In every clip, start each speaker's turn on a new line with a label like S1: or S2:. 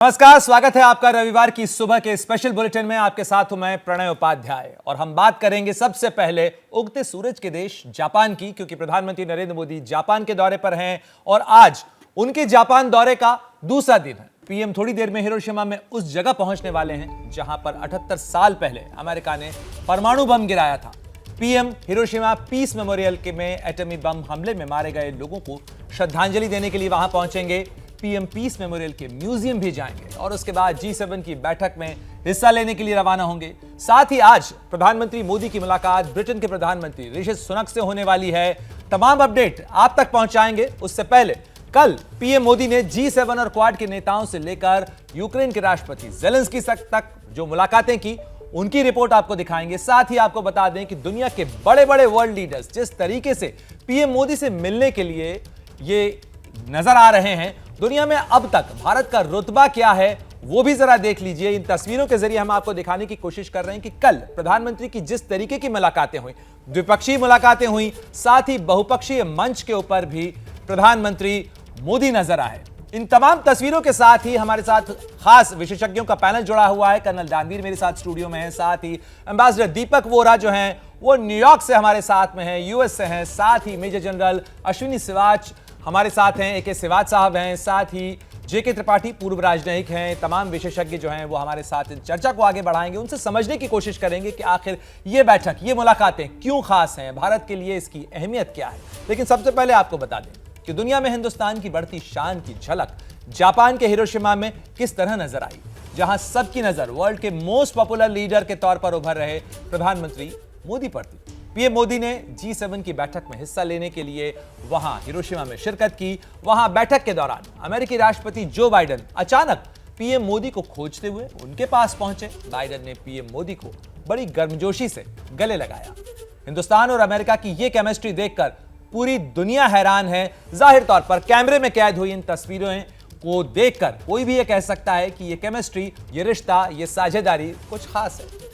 S1: नमस्कार, स्वागत है आपका रविवार की सुबह के स्पेशल बुलेटिन में। आपके साथ हूं मैं प्रणय उपाध्याय और हम बात करेंगे सबसे पहले उगते सूरज के देश जापान की, क्योंकि प्रधानमंत्री नरेंद्र मोदी जापान के दौरे पर हैं और आज उनके जापान दौरे का दूसरा दिन है। पीएम थोड़ी देर में हिरोशिमा में उस जगह पहुंचने वाले हैं जहां पर 78 साल पहले अमेरिका ने परमाणु बम गिराया था। पीएम हिरोशिमा पीस मेमोरियल के में एटमी बम हमले में मारे गए लोगों को श्रद्धांजलि देने के लिए वहां पहुंचेंगे। पीएम पीस मेमोरियल के म्यूजियम भी जाएंगे और उसके बाद G7 की बैठक में हिस्सा लेने के लिए रवाना होंगे। साथ ही आज प्रधानमंत्री मोदी की मुलाकात ब्रिटेन के प्रधानमंत्री ऋषि सुनक से होने वाली है। तमाम अपडेट आप तक पहुंचाएंगे। उससे पहले कल पीएम मोदी ने G7 और क्वाड के नेताओं से लेकर यूक्रेन के राष्ट्रपति जेलेंस्की तक जो मुलाकातें की, उनकी रिपोर्ट आपको दिखाएंगे। साथ ही आपको बता दें कि दुनिया के बड़े बड़े वर्ल्ड लीडर्स जिस तरीके से पीएम मोदी से मिलने के लिए ये नजर आ रहे हैं, दुनिया में अब तक भारत का रुतबा क्या है वो भी जरा देख लीजिए। इन तस्वीरों के जरिए हम आपको दिखाने की कोशिश कर रहे हैं कि कल प्रधानमंत्री की जिस तरीके की मुलाकातें हुई, द्विपक्षीय मुलाकातें हुई, साथ ही बहुपक्षीय मंच के ऊपर भी प्रधानमंत्री मोदी नजर आए। इन तमाम तस्वीरों के साथ ही हमारे साथ खास विशेषज्ञों का पैनल जुड़ा हुआ है। कर्नल दानवीर मेरे साथ स्टूडियो में है, साथ ही एम्बेसडर दीपक वोरा जो हैं वो न्यूयॉर्क से हमारे साथ में हैं, यूएस से हैं, साथ ही मेजर जनरल अश्विनी सिवाच हमारे साथ हैं, एके सिवाच साहब हैं, साथ ही जेके त्रिपाठी पूर्व राजनयिक हैं। तमाम विशेषज्ञ जो हैं वो हमारे साथ इन चर्चा को आगे बढ़ाएंगे, उनसे समझने की कोशिश करेंगे कि आखिर ये बैठक, ये मुलाकातें क्यों खास हैं, भारत के लिए इसकी अहमियत क्या है। लेकिन सबसे पहले आपको बता दें कि दुनिया में हिंदुस्तान की बढ़ती शान की झलक जापान के हिरोशिमा में किस तरह नजर आई, जहां सबकी नजर वर्ल्ड के मोस्ट पॉपुलर लीडर के तौर पर उभर रहे प्रधानमंत्री मोदी पर थी। पीएम मोदी ने G7 की बैठक में हिस्सा लेने के लिए वहां हिरोशिमा में शिरकत की। वहां बैठक के दौरान अमेरिकी राष्ट्रपति जो बाइडेन अचानक पीएम मोदी को खोजते हुए उनके पास पहुंचे। बाइडेन ने पीएम मोदी को बड़ी गर्मजोशी से गले लगाया। हिंदुस्तान और अमेरिका की यह केमिस्ट्री देखकर पूरी दुनिया हैरान है। जाहिर तौर पर कैमरे में कैद हुई इन तस्वीरों को देखकर कोई भी ये कह सकता है कि ये केमिस्ट्री, ये रिश्ता, ये साझेदारी कुछ खास है।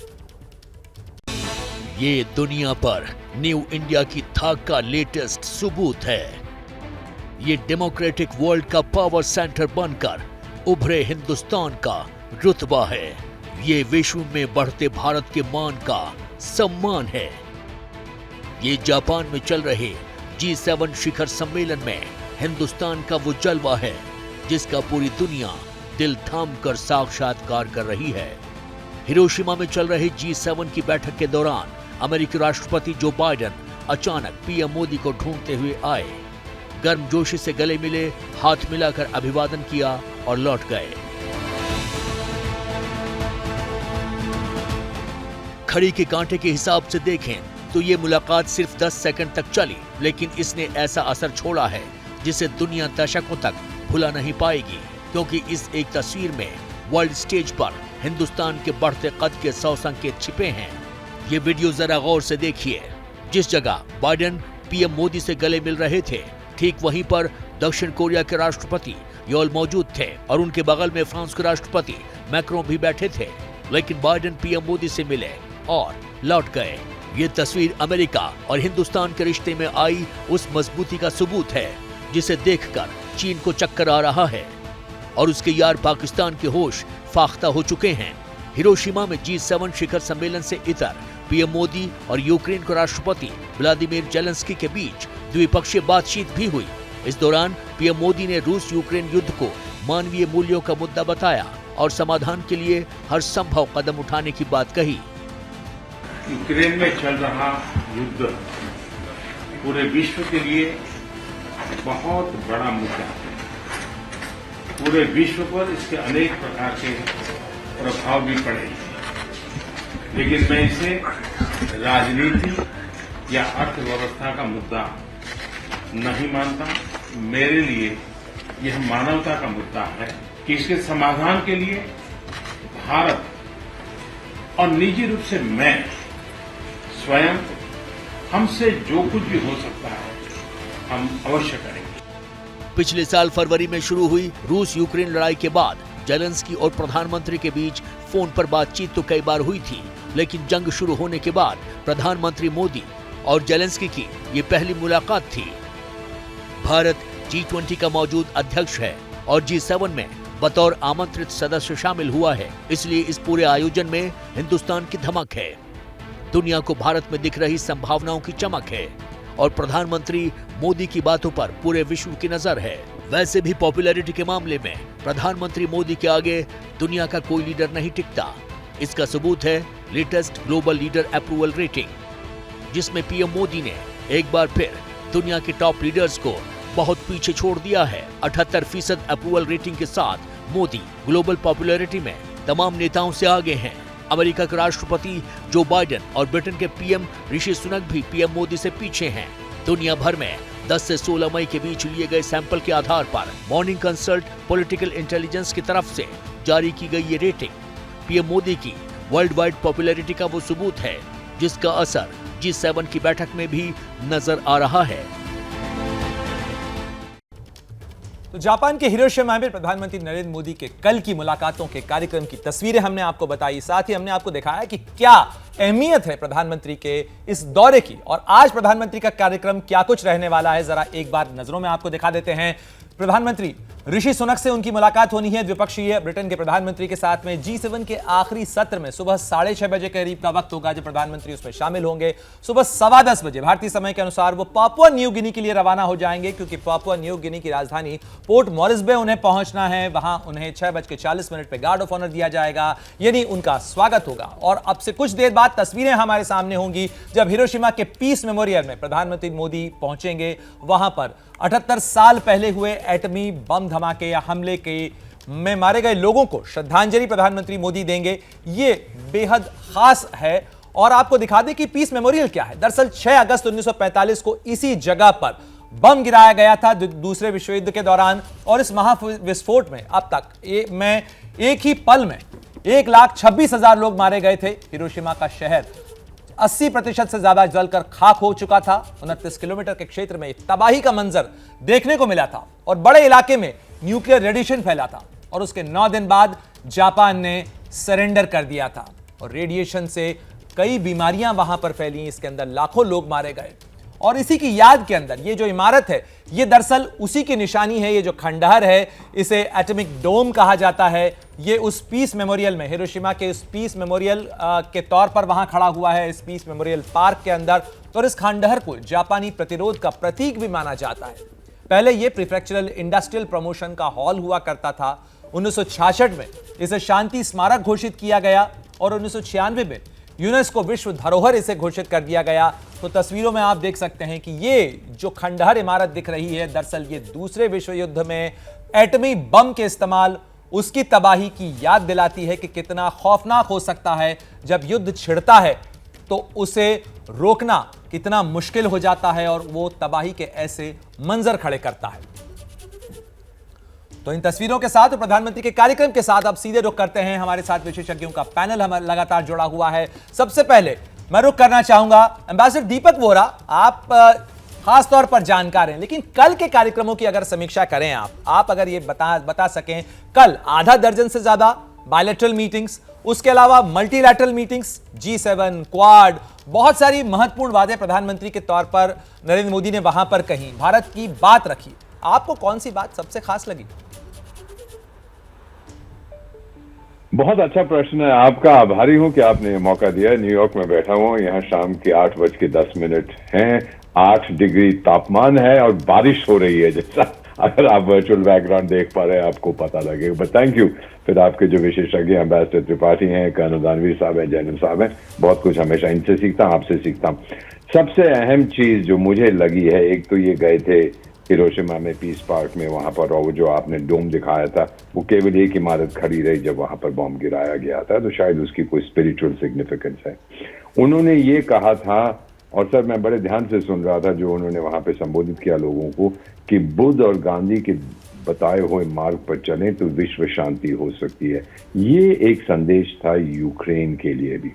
S2: ये दुनिया पर न्यू इंडिया की थाक का लेटेस्ट सबूत है। ये डेमोक्रेटिक वर्ल्ड का पावर सेंटर बनकर उभरे हिंदुस्तान का रुतबा है। ये विश्व में बढ़ते भारत के मान का सम्मान है। ये जापान में चल रहे G7 शिखर सम्मेलन में हिंदुस्तान का वो जलवा है जिसका पूरी दुनिया दिल थाम कर साक्षात्कार कर रही है। हिरोशिमा में चल रहे G7 की बैठक के दौरान अमेरिकी राष्ट्रपति जो बाइडेन अचानक पीएम मोदी को ढूंढते हुए आए, गर्मजोशी से गले मिले, हाथ मिलाकर अभिवादन किया और लौट गए। खड़ी के कांटे के हिसाब से देखें तो ये मुलाकात सिर्फ 10 सेकंड तक चली, लेकिन इसने ऐसा असर छोड़ा है जिसे दुनिया दशकों तक भुला नहीं पाएगी, क्योंकि इस एक तस्वीर में वर्ल्ड स्टेज पर हिंदुस्तान के बढ़ते कद के 100 संकेत छिपे हैं। ये वीडियो जरा गौर से देखिए। जिस जगह बाइडेन पीएम मोदी से गले मिल रहे थे, ठीक वहीं पर दक्षिण कोरिया के राष्ट्रपति योल मौजूद थे और उनके बगल में फ्रांस के राष्ट्रपति मैक्रों भी बैठे थे। लेकिन बाइडेन पीएम मोदी से मिले और लौट गए। ये तस्वीर अमेरिका और हिंदुस्तान के रिश्ते में आई उस मजबूती का सबूत है जिसे देखकर चीन को चक्कर आ रहा है और उसके यार पाकिस्तान के होश फाख्ता हो चुके हैं। हिरोशिमा में G7 शिखर सम्मेलन से इतर पीएम मोदी और यूक्रेन के राष्ट्रपति व्लादिमीर जेलेंस्की के बीच द्विपक्षीय बातचीत भी हुई। इस दौरान पीएम मोदी ने रूस यूक्रेन युद्ध को मानवीय मूल्यों का मुद्दा बताया और समाधान के लिए हर संभव कदम उठाने की बात कही।
S3: यूक्रेन में चल रहा युद्ध पूरे विश्व के लिए बहुत बड़ा मुद्दा है। पूरे विश्व पर इसके अनेक प्रकार के प्रभाव भी पड़े, लेकिन मैं इसे राजनीति या अर्थव्यवस्था का मुद्दा नहीं मानता। मेरे लिए यह मानवता का मुद्दा है कि इसके समाधान के लिए भारत और निजी रूप से मैं स्वयं, हमसे जो कुछ भी हो सकता है हम अवश्य करेंगे।
S2: पिछले साल फरवरी में शुरू हुई रूस यूक्रेन लड़ाई के बाद जेलेंस्की और प्रधानमंत्री के बीच फोन पर बातचीत तो कई बार हुई थी, लेकिन जंग शुरू होने के बाद प्रधानमंत्री मोदी और जेलेंस्की की ये पहली मुलाकात थी। भारत G20 का मौजूद अध्यक्ष है और G7 में बतौर आमंत्रित सदस्य शामिल हुआ है, इसलिए इस पूरे आयोजन में हिंदुस्तान की धमक है। दुनिया को भारत में दिख रही संभावनाओं की चमक है और प्रधानमंत्री मोदी की बातों पर पूरे विश्व की नजर है। वैसे भी पॉपुलैरिटी के मामले में प्रधानमंत्री मोदी के आगे दुनिया का कोई लीडर नहीं टिकता। इसका सबूत है latest global leader approval rating, जिसमें पीएम मोदी ने एक बार फिर दुनिया के टॉप लीडर्स को बहुत पीछे छोड़ दिया है। 78% अप्रूवल रेटिंग के साथ मोदी ग्लोबल पॉपुलैरिटी में तमाम नेताओं से आगे हैं। अमेरिका के राष्ट्रपति जो बाइडेन और ब्रिटेन के पीएम ऋषि सुनक भी पीएम मोदी से पीछे हैं। दुनिया भर में 10 से 16 मई के बीच लिए गए सैंपल के आधार पर मॉर्निंग कंसल्ट पॉलिटिकल इंटेलिजेंस की तरफ से जारी की गई ये रेटिंग पीएम मोदी की वर्ल्ड वाइड पॉपुलैरिटी का वो सबूत है, जिसका असर G7 की बैठक में भी नजर आ रहा है।
S1: तो जापान के हिरोशिमा में प्रधानमंत्री नरेंद्र मोदी के कल की मुलाकातों के कार्यक्रम की तस्वीरें हमने आपको बताई, साथ ही हमने आपको दिखाया कि क्या अहमियत है प्रधानमंत्री के इस दौरे की और आज प्रधानमंत्री का कार्यक्रम क्या कुछ रहने वाला है। जरा एक बार नजरों में आपको दिखा देते हैं। प्रधानमंत्री ऋषि सुनक से उनकी मुलाकात होनी है द्विपक्षीय ब्रिटेन के प्रधानमंत्री के साथ में। G7 के आखिरी सत्र में सुबह 6:30 बजे के करीब का वक्त होगा जब प्रधानमंत्री उसमें शामिल होंगे। सुबह 10:15 बजे भारतीय समय के अनुसार वो पापुआ न्यू गिनी के लिए रवाना हो जाएंगे, क्योंकि पापुआ न्यू गिनी की राजधानी पोर्ट मॉरिसबे उन्हें पहुंचना है। वहां उन्हें 6:40 पे गार्ड ऑफ ऑनर दिया जाएगा, यानी उनका स्वागत होगा। और अब से कुछ देर बाद तस्वीरें हमारे सामने होंगी जब हिरोशिमा के पीस मेमोरियल में प्रधानमंत्री मोदी पहुंचेंगे। वहां पर 78 साल पहले हुए एटमी बम धमाके या हमले के में मारे गए लोगों को श्रद्धांजलि प्रधानमंत्री मोदी देंगे। ये बेहद खास है। और आपको दिखा दें कि पीस मेमोरियल क्या है। दरअसल 6 अगस्त 1945 को इसी जगह पर बम गिराया गया था दूसरे विश्व युद्ध के दौरान, और इस महाविस्फोट में अब तक एक ही पल में 1,26,000 लोग मारे गए थे। हिरोशिमा का शहर 80% से ज्यादा जलकर खाक हो चुका था। 29 किलोमीटर के क्षेत्र में तबाही का मंजर देखने को मिला था और बड़े इलाके में न्यूक्लियर रेडिएशन फैला था। और उसके 9 दिन बाद जापान ने सरेंडर कर दिया था और रेडिएशन से कई बीमारियां वहां पर फैली। इसके अंदर लाखों लोग मारे गए। और इसी की याद के अंदर ये जो इमारत है, ये दरअसल उसी की निशानी है। ये जो खंडहर है, इसे एटॉमिक डोम कहा जाता है। ये उस पीस मेमोरियल में, हिरोशिमा के उस पीस मेमोरियल के तौर पर वहां खड़ा हुआ है, इस पीस मेमोरियल पार्क के अंदर। और इस खंडहर को जापानी प्रतिरोध का प्रतीक भी माना जाता है। पहले ये प्रीफेक्चरल इंडस्ट्रियल प्रमोशन का हॉल हुआ करता था। 1966 में इसे शांति स्मारक घोषित किया गया और 1996 में यूनेस्को विश्व धरोहर इसे घोषित कर दिया गया। तो तस्वीरों में आप देख सकते हैं कि ये जो खंडहर इमारत दिख रही है, दरअसल ये दूसरे विश्व युद्ध में एटमी बम के इस्तेमाल, उसकी तबाही की याद दिलाती है कि कितना खौफनाक हो सकता है जब युद्ध छिड़ता है तो उसे रोकना कितना मुश्किल हो जाता है और वो तबाही के ऐसे मंजर खड़े करता है। तो इन तस्वीरों के साथ प्रधानमंत्री के कार्यक्रम के साथ अब सीधे रुख करते हैं। हमारे साथ विशेषज्ञों का पैनल हमारे लगातार जुड़ा हुआ है। सबसे पहले मैं रुख करना चाहूंगा एम्बेसडर दीपक वोरा। आप खास तौर पर जानकार हैं, लेकिन कल के कार्यक्रमों की अगर समीक्षा करें आप अगर ये बता सकें, कल आधा दर्जन से ज्यादा बायलैटरल मीटिंग्स, उसके अलावा मल्टीलैटरल मीटिंग्स, G7, क्वाड, बहुत सारी महत्वपूर्ण बातें प्रधानमंत्री के तौर पर नरेंद्र मोदी ने वहां पर कही, भारत की बात रखी। आपको कौन सी बात सबसे खास लगी?
S4: बहुत अच्छा प्रश्न है आपका। आभारी हूं कि आपने मौका दिया। न्यूयॉर्क में बैठा हूं, यहाँ शाम के 8:10 हैं। 8 डिग्री तापमान है और बारिश हो रही है। जैसा अगर आप वर्चुअल बैकग्राउंड देख पा रहे हैं आपको पता लगेगा। But thank you. फिर आपके जो विशेषज्ञ एम्बेसडर त्रिपाठी हैं, कर्नल दानवीर साहब हैं, जैनब साहब हैं, बहुत कुछ हमेशा इनसे सीखता हूं, आपसे सीखता हूं। सबसे अहम चीज जो मुझे लगी है, एक तो ये गए थे हिरोशिमा में पीस पार्क में, वहां पर वो जो आपने डोम दिखाया था वो केवल एक इमारत खड़ी रही जब वहां पर बॉम्ब गिराया गया था, तो शायद उसकी कोई स्पिरिचुअल सिग्निफिकेंस है। उन्होंने ये कहा था, और सर मैं बड़े ध्यान से सुन रहा था जो उन्होंने वहां पे संबोधित किया लोगों को, कि बुद्ध और गांधी के बताए हुए मार्ग पर चलें तो विश्व शांति हो सकती है। ये एक संदेश था यूक्रेन के लिए भी।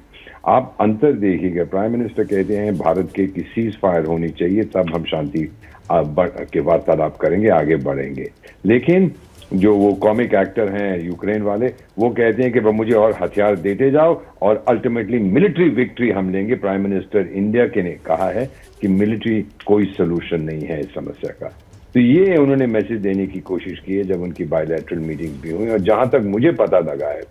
S4: आप अंतर देखिएगा, प्राइम मिनिस्टर कहते हैं भारत के कि सीज फायर होनी चाहिए, तब हम शांति के वार्तालाप करेंगे, आगे बढ़ेंगे। लेकिन जो वो कॉमिक एक्टर हैं यूक्रेन वाले, वो कहते हैं कि मुझे और हथियार देते जाओ और अल्टीमेटली मिलिट्री विक्ट्री हम लेंगे। प्राइम मिनिस्टर इंडिया के ने कहा है कि मिलिट्री कोई सलूशन नहीं है इस समस्या का। तो ये उन्होंने मैसेज देने की कोशिश की है जब उनकी बायलैटरल मीटिंग्स भी हुई। और जहां तक मुझे पता लगा है,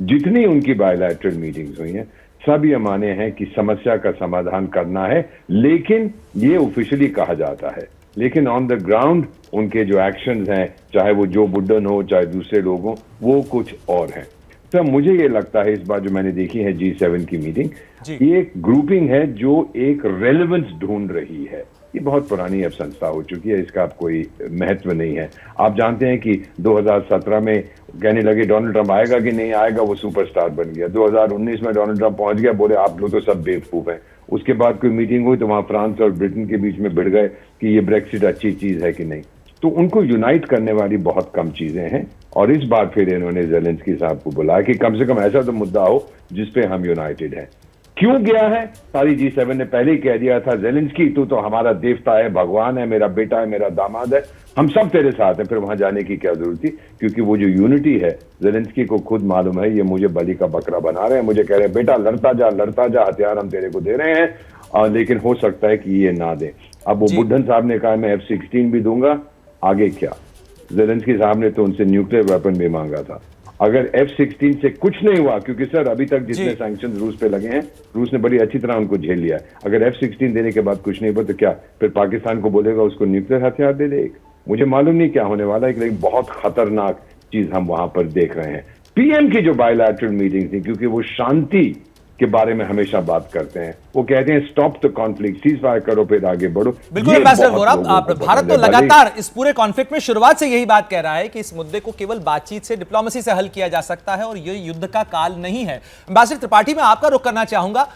S4: जितनी उनकी बायलैटरल मीटिंग्स हुई हैं, सब ये माने हैं कि समस्या का समाधान करना है, लेकिन ये ऑफिशियली कहा जाता है, लेकिन ऑन द ग्राउंड उनके जो एक्शंस हैं, चाहे वो जो बुड्डन हो चाहे दूसरे लोग हों, वो कुछ और हैं। तो मुझे ये लगता है इस बार जो मैंने देखी है G7 की मीटिंग, ये एक ग्रुपिंग है जो एक रेलेवेंस ढूंढ रही है। ये बहुत पुरानी अब संस्था हो चुकी है, इसका अब कोई महत्व नहीं है। आप जानते हैं कि 2017 में कहने लगे डोनाल्ड ट्रंप आएगा कि नहीं आएगा, वो सुपरस्टार बन गया। 2019 में डोनाल्ड ट्रंप पहुंच गया, बोले आप लोग तो सब बेवकूफ हैं। उसके बाद कोई मीटिंग हुई तो वहां फ्रांस और ब्रिटेन के बीच में भिड़ गए कि ये ब्रेक्सिट अच्छी चीज है कि नहीं। तो उनको यूनाइट करने वाली बहुत कम चीजें हैं, और इस बार फिर इन्होंने ज़ेलेंस्की साहब को बुलाया कि कम से कम ऐसा तो मुद्दा हो जिसपे हम यूनाइटेड हैं। क्यों गया है? सारी G7 ने पहले ही कह दिया था, ज़ेलेंस्की तू तो हमारा देवता है, भगवान है, मेरा बेटा है, मेरा दामाद है, हम सब तेरे साथ हैं। फिर वहां जाने की क्या जरूरत थी? क्योंकि वो जो यूनिटी है, ज़ेलेंस्की को खुद मालूम है ये मुझे बलि का बकरा बना रहे हैं, मुझे कह रहे हैं बेटा लड़ता जा, हथियार हम तेरे को दे रहे हैं, लेकिन हो सकता है कि ये ना दे। अब वो बुड्ढन साहब ने कहा मैं F-16 भी दूंगा, आगे क्या? ज़ेलेंस्की साहब ने तो उनसे न्यूक्लियर वेपन भी मांगा था। अगर F-16 से कुछ नहीं हुआ, क्योंकि सर अभी तक जितने सैंक्शन रूस पे लगे हैं, रूस ने बड़ी अच्छी तरह उनको झेल लिया है। अगर F-16 देने के बाद कुछ नहीं हुआ तो क्या फिर पाकिस्तान को बोलेगा उसको न्यूक्लियर हथियार दे दे? मुझे मालूम नहीं क्या होने वाला है, लेकिन बहुत खतरनाक चीज हम वहां पर देख रहे हैं। पीएम की जो बायलैटरल मीटिंग थी, क्योंकि वो शांति के बारे में हमेशा बात करते हैं, वो कहते हैं stop the conflict, cease fire करो, फिर आगे बढ़ो।
S1: बिल्कुल एम्बेसडर वोरा, भारत तो लगातार इस पूरे कॉन्फ्लिक्ट में शुरुआत से यही बात कह रहा है कि इस मुद्दे को केवल बातचीत से, डिप्लोमेसी से हल किया जा सकता है और ये युद्ध का काल नहीं है। एम्बेसडर त्रिपाठी, मैं आपका रुख करना चाहूंगा,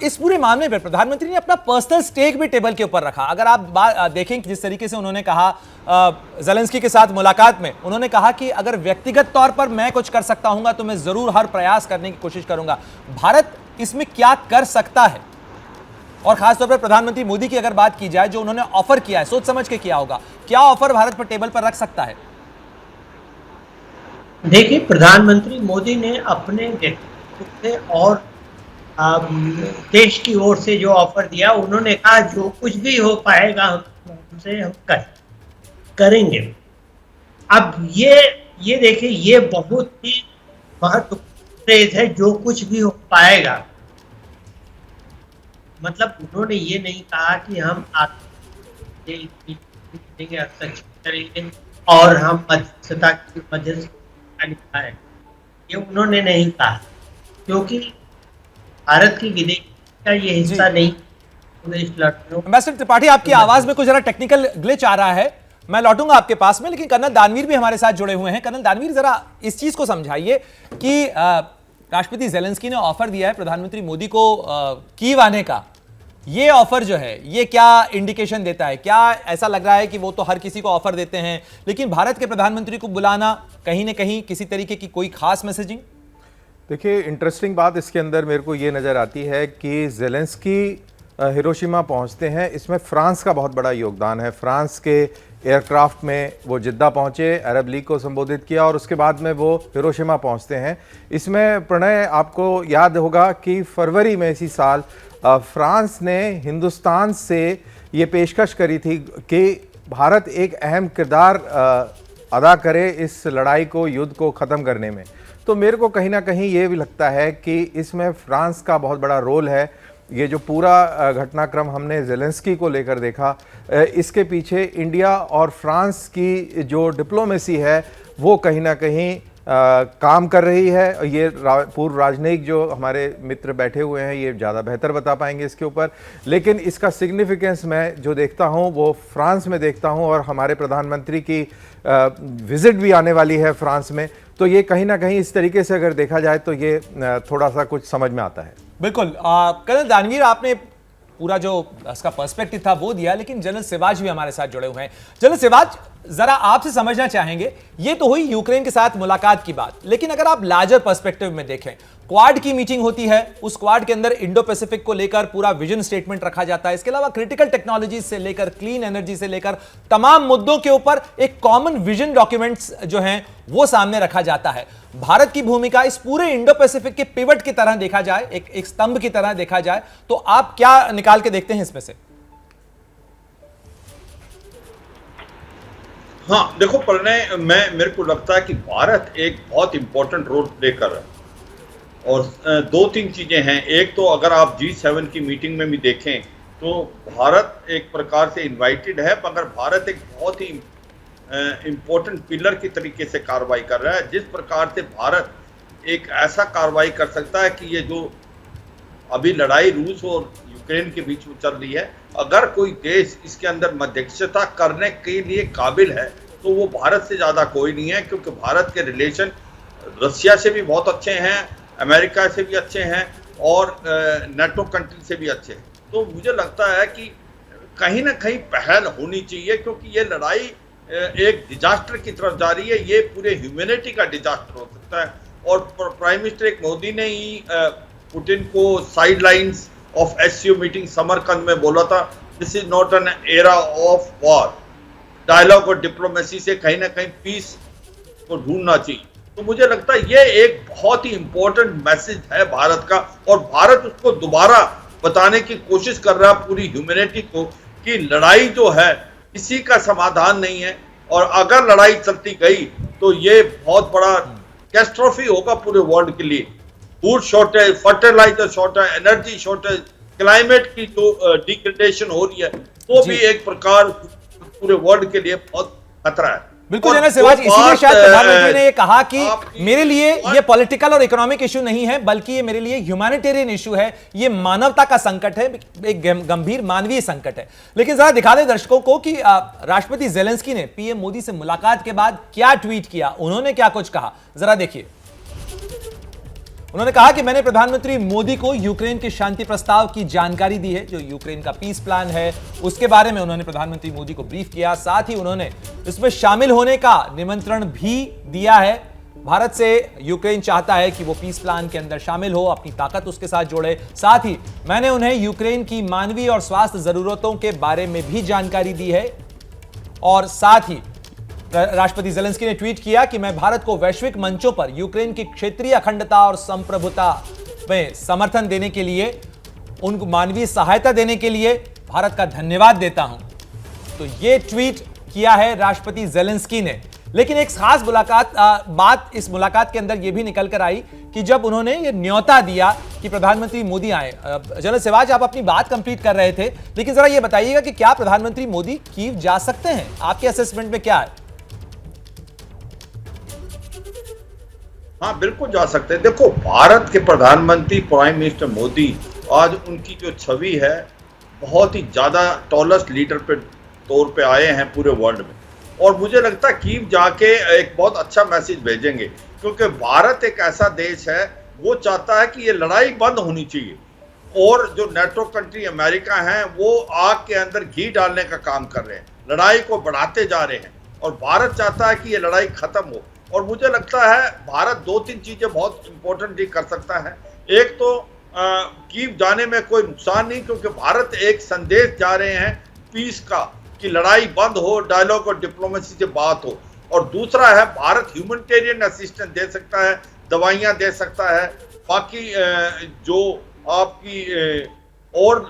S1: इस पूरे मामले में प्रधानमंत्री ने अपना पर्सनल स्टेक भी टेबल के ऊपर रखा। अगर आप देखें कि जिस तरीके से उन्होंने कहा ज़ेलेंस्की के साथ मुलाकात में, उन्होंने कहा कि अगर व्यक्तिगत तौर पर मैं कुछ कर सकता हूं तो मैं जरूर हर प्रयास करने की कोशिश करूंगा। भारत इसमें क्या कर सकता है? और खासतौर पर प्रधानमंत्री मोदी की अगर बात की जाए, जो उन्होंने ऑफर किया है, सोच समझ के किया होगा, क्या ऑफर भारत पर टेबल पर रख सकता है?
S5: देखिए, प्रधानमंत्री मोदी ने अपने व्यक्तित्व से और देश की ओर से जो ऑफर दिया, उन्होंने कहा जो कुछ भी हो पाएगा हमसे हम करेंगे। अब ये देखिए, ये बहुत ही महत्वपूर्ण है, जो कुछ भी हो पाएगा। मतलब उन्होंने ये नहीं कहा कि हम करेंगे और हम मध्यस्थता की वजह से निभाएं, ये उन्होंने नहीं कहा, क्योंकि भारत की विदेश का ये हिस्सा नहीं।
S1: एम्बेसडर त्रिपाठी, आपकी आवाज में कुछ जरा टेक्निकल ग्लिच आ रहा है, मैं लौटूंगा आपके पास में, लेकिन कर्नल दानवीर भी हमारे साथ जुड़े हुए हैं। कर्नल दानवीर, जरा इस चीज को समझाइए कि राष्ट्रपति ज़ेलेंस्की ने ऑफर दिया है प्रधानमंत्री मोदी को कीव आने का। ये ऑफर जो है, ये क्या इंडिकेशन देता है? क्या ऐसा लग रहा है कि वो तो हर किसी को ऑफर देते हैं, लेकिन भारत के प्रधानमंत्री को बुलाना कहीं ना कहीं किसी तरीके की कोई खास मैसेजिंग?
S6: देखिए, इंटरेस्टिंग बात इसके अंदर मेरे को ये नज़र आती है कि ज़ेलेंस्की हिरोशिमा पहुंचते हैं, इसमें फ्रांस का बहुत बड़ा योगदान है। फ्रांस के एयरक्राफ्ट में वो जिद्दा पहुंचे, अरब लीग को संबोधित किया और उसके बाद में वो हिरोशिमा पहुंचते हैं। इसमें प्रणय, आपको याद होगा कि फरवरी में इसी साल फ्रांस ने हिंदुस्तान से ये पेशकश करी थी कि भारत एक अहम किरदार अदा करे इस लड़ाई को, युद्ध को ख़त्म करने में। तो मेरे को कहीं ना कहीं ये भी लगता है कि इसमें फ्रांस का बहुत बड़ा रोल है। ये जो पूरा घटनाक्रम हमने ज़ेलेंस्की को लेकर देखा, इसके पीछे इंडिया और फ्रांस की जो डिप्लोमेसी है वो कहीं ना कहीं काम कर रही है। ये पूर्व राजनयिक जो हमारे मित्र बैठे हुए हैं ये ज़्यादा बेहतर बता पाएंगे इसके ऊपर, लेकिन इसका सिग्निफिकेंस मैं जो देखता हूँ वो फ्रांस में देखता हूँ, और हमारे प्रधानमंत्री की विज़िट भी आने वाली है फ्रांस में। तो ये कहीं ना कहीं इस तरीके से अगर देखा जाए तो ये थोड़ा सा कुछ समझ में आता है।
S1: बिल्कुल। कर्नल दानवीर, आपने पूरा जो इसका पर्सपेक्टिव था वो दिया, लेकिन जनरल सिवाज भी हमारे साथ जुड़े हुए हैं। जनरल सिवाज, जरा आपसे समझना चाहेंगे, ये तो हुई यूक्रेन के साथ मुलाकात की बात, लेकिन अगर आप लार्जर पर्सपेक्टिव में देखें, क्वाड की मीटिंग होती है, उस क्वाड के अंदर इंडो पैसिफिक को लेकर पूरा विजन स्टेटमेंट रखा जाता है। इसके अलावा क्रिटिकल टेक्नोलॉजी से लेकर क्लीन एनर्जी से लेकर तमाम मुद्दों के ऊपर एक कॉमन विजन डॉक्यूमेंट्स जो हैं वो सामने रखा जाता है। भारत की भूमिका इस पूरे इंडो पैसिफिक के पिवट की तरह देखा जाए, एक स्तंभ की तरह देखा जाए, तो आप क्या निकाल के देखते हैं इसमें से?
S7: हाँ देखो प्रणय, मेरे को लगता है कि भारत एक बहुत इंपॉर्टेंट रोल प्ले कर रहा है और दो तीन चीजें हैं। एक तो अगर आप G7 की मीटिंग में भी देखें तो भारत एक प्रकार से इनवाइटेड है, मगर भारत एक बहुत ही इम्पोर्टेंट पिलर की तरीके से कार्रवाई कर रहा है। जिस प्रकार से भारत एक ऐसा कार्रवाई कर सकता है कि ये जो अभी लड़ाई रूस और यूक्रेन के बीच में चल रही है, अगर कोई देश इसके अंदर मध्यस्थता करने के लिए काबिल है तो वो भारत से ज़्यादा कोई नहीं है, क्योंकि भारत के रिलेशन रशिया से भी बहुत अच्छे हैं, अमेरिका से भी अच्छे हैं और नेटो कंट्री से भी अच्छे हैं। तो मुझे लगता है कि कहीं ना कहीं पहल होनी चाहिए, क्योंकि ये लड़ाई एक डिजास्टर की तरफ जा रही है। ये पूरे ह्यूमैनिटी का डिजास्टर हो सकता है। और प्राइम मिनिस्टर एक मोदी ने ही पुतिन को sidelines of SCO meeting Samarkand में बोला था, this is not an era of war, dialogue और डिप्लोमेसी से कहीं ना कहीं पीस को ढूंढना चाहिए। तो मुझे लगता है ये एक बहुत ही इंपॉर्टेंट मैसेज है भारत का, और भारत उसको दोबारा बताने की कोशिश कर रहा है पूरी ह्यूमैनिटी को कि लड़ाई जो है किसी का समाधान नहीं है, और अगर लड़ाई चलती गई तो ये बहुत बड़ा कैटास्ट्रोफी होगा पूरे वर्ल्ड के लिए। Food shortage, fertiliser shortage, energy shortage, climate की जो डिग्रेडेशन हो रही है वो भी एक प्रकार पूरे वर्ल्ड के लिए बहुत खतरा है।
S1: बिल्कुल जनरल सिवाज, इसीलिए शायद प्रधानमंत्री ने ये कहा कि मेरे लिए ये पॉलिटिकल और इकोनॉमिक इशू नहीं है, बल्कि ये मेरे लिए ह्यूमैनिटेरियन इशू है, ये मानवता का संकट है, एक गंभीर मानवीय संकट है। लेकिन जरा दिखा दें दर्शकों को कि राष्ट्रपति जेलेंस्की ने पीएम मोदी से मुलाकात के बाद क्या ट्वीट किया, उन्होंने क्या कुछ कहा, जरा देखिए। उन्होंने कहा कि मैंने प्रधानमंत्री मोदी को यूक्रेन के शांति प्रस्ताव की जानकारी दी है, जो यूक्रेन का पीस प्लान है उसके बारे में उन्होंने प्रधानमंत्री मोदी को ब्रीफ किया। साथ ही उन्होंने इसमें शामिल होने का निमंत्रण भी दिया है। भारत से यूक्रेन चाहता है कि वो पीस प्लान के अंदर शामिल हो, अपनी ताकत उसके साथ जोड़े। साथ ही मैंने उन्हें यूक्रेन की मानवीय और स्वास्थ्य जरूरतों के बारे में भी जानकारी दी है। और साथ ही राष्ट्रपति जेलेंस्की ने ट्वीट किया कि मैं भारत को वैश्विक मंचों पर यूक्रेन की क्षेत्रीय अखंडता और संप्रभुता में समर्थन देने के लिए, उनको मानवीय सहायता देने के लिए भारत का धन्यवाद देता हूं। तो यह ट्वीट किया है राष्ट्रपति जेलेंस्की ने। लेकिन एक खास बात इस मुलाकात के अंदर यह भी निकल कर आई कि जब उन्होंने ये न्योता दिया कि प्रधानमंत्री मोदी आए। जनरल सिवाज, आप अपनी बात कंप्लीट कर रहे थे, लेकिन जरा यह बताइएगा कि क्या प्रधानमंत्री मोदी कीव जा सकते हैं? आपके असेसमेंट में क्या है?
S7: हाँ बिल्कुल जा सकते हैं। देखो, भारत के प्रधानमंत्री प्राइम मिनिस्टर मोदी, आज उनकी जो छवि है बहुत ही ज्यादा टॉलेस्ट लीडर पे तौर पे आए हैं पूरे वर्ल्ड में, और मुझे लगता है कीव जाके एक बहुत अच्छा मैसेज भेजेंगे, क्योंकि भारत एक ऐसा देश है वो चाहता है कि ये लड़ाई बंद होनी चाहिए, और जो नेटो कंट्री अमेरिका हैं वो आग के अंदर घी डालने का काम कर रहे हैं, लड़ाई को बढ़ाते जा रहे हैं, और भारत चाहता है कि ये लड़ाई खत्म हो। और मुझे लगता है भारत दो तीन चीजें बहुत इंपॉर्टेंटली कर सकता है। एक तो कीव जाने में कोई नुकसान नहीं, क्योंकि भारत एक संदेश जा रहे हैं पीस का, कि लड़ाई बंद हो, डायलॉग और डिप्लोमेसी से बात हो। और दूसरा है, भारत ह्यूमैनिटेरियन असिस्टेंस दे सकता है, दवाइयां दे सकता है, बाकी जो आपकी और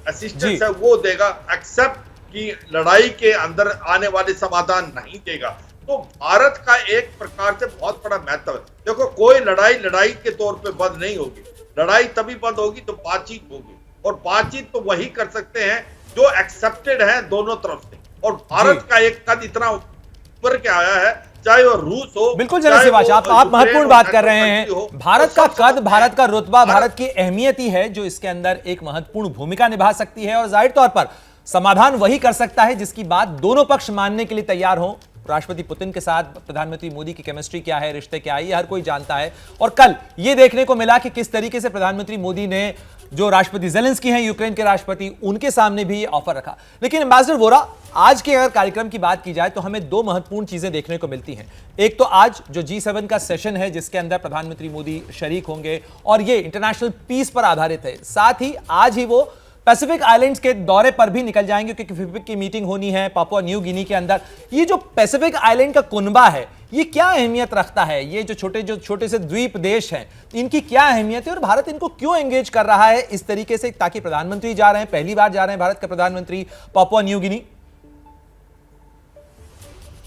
S7: असिस्टेंस है वो देगा, एक्सेप्ट कि लड़ाई के अंदर आने वाले समाधान नहीं देगा। तो भारत का एक प्रकार से बहुत बड़ा महत्व है। देखो, कोई लड़ाई के तौर पे बंद नहीं होगी, लड़ाई तभी बंद होगी तो बातचीत होगी, और बातचीत तो वही कर सकते हैं जो एक्सेप्टेड है दोनों तरफ से। और भारत का एक कद इतना ऊपर के आया है, चाहे वो रूस हो।
S1: बिल्कुल जनरल सिवाज, आप महत्वपूर्ण बात कर रहे हैं। भारत का कद, भारत का रुतबा, भारत की अहमियत ही है जो इसके अंदर एक महत्वपूर्ण भूमिका निभा सकती है, और जाहिर तौर पर समाधान वही कर सकता है जिसकी बात दोनों पक्ष मानने के लिए तैयार हो। राष्ट्रपति पुतिन के साथ प्रधानमंत्री मोदी की केमिस्ट्री क्या है, रिश्ते क्या है, ये हर कोई जानता है। और कल ये देखने को मिला कि किस तरीके से प्रधानमंत्री मोदी ने जो राष्ट्रपति जेलेंस्की हैं यूक्रेन के राष्ट्रपति, उनके सामने भी ऑफर रखा। लेकिन एम्बेसडर वोरा, आज के अगर कार्यक्रम की बात की जाए तो हमें दो महत्वपूर्ण चीजें देखने को मिलती हैं। एक तो आज जो G7 का सेशन है जिसके अंदर प्रधानमंत्री मोदी शरीक होंगे, और ये इंटरनेशनल पीस पर आधारित है। साथ ही आज ही वो पैसिफिक आइलैंड्स के दौरे पर भी निकल जाएंगे, क्योंकि फिफिक की मीटिंग होनी है पापुआ न्यू गिनी के अंदर। ये जो पैसिफिक आइलैंड का कुनबा है, ये क्या अहमियत रखता है? ये जो छोटे से द्वीप देश हैं, इनकी क्या अहमियत है, और भारत इनको क्यों एंगेज कर रहा है इस तरीके से, ताकि प्रधानमंत्री जा रहे हैं, पहली बार जा रहे हैं भारत के प्रधानमंत्री पापुआ न्यू गिनी?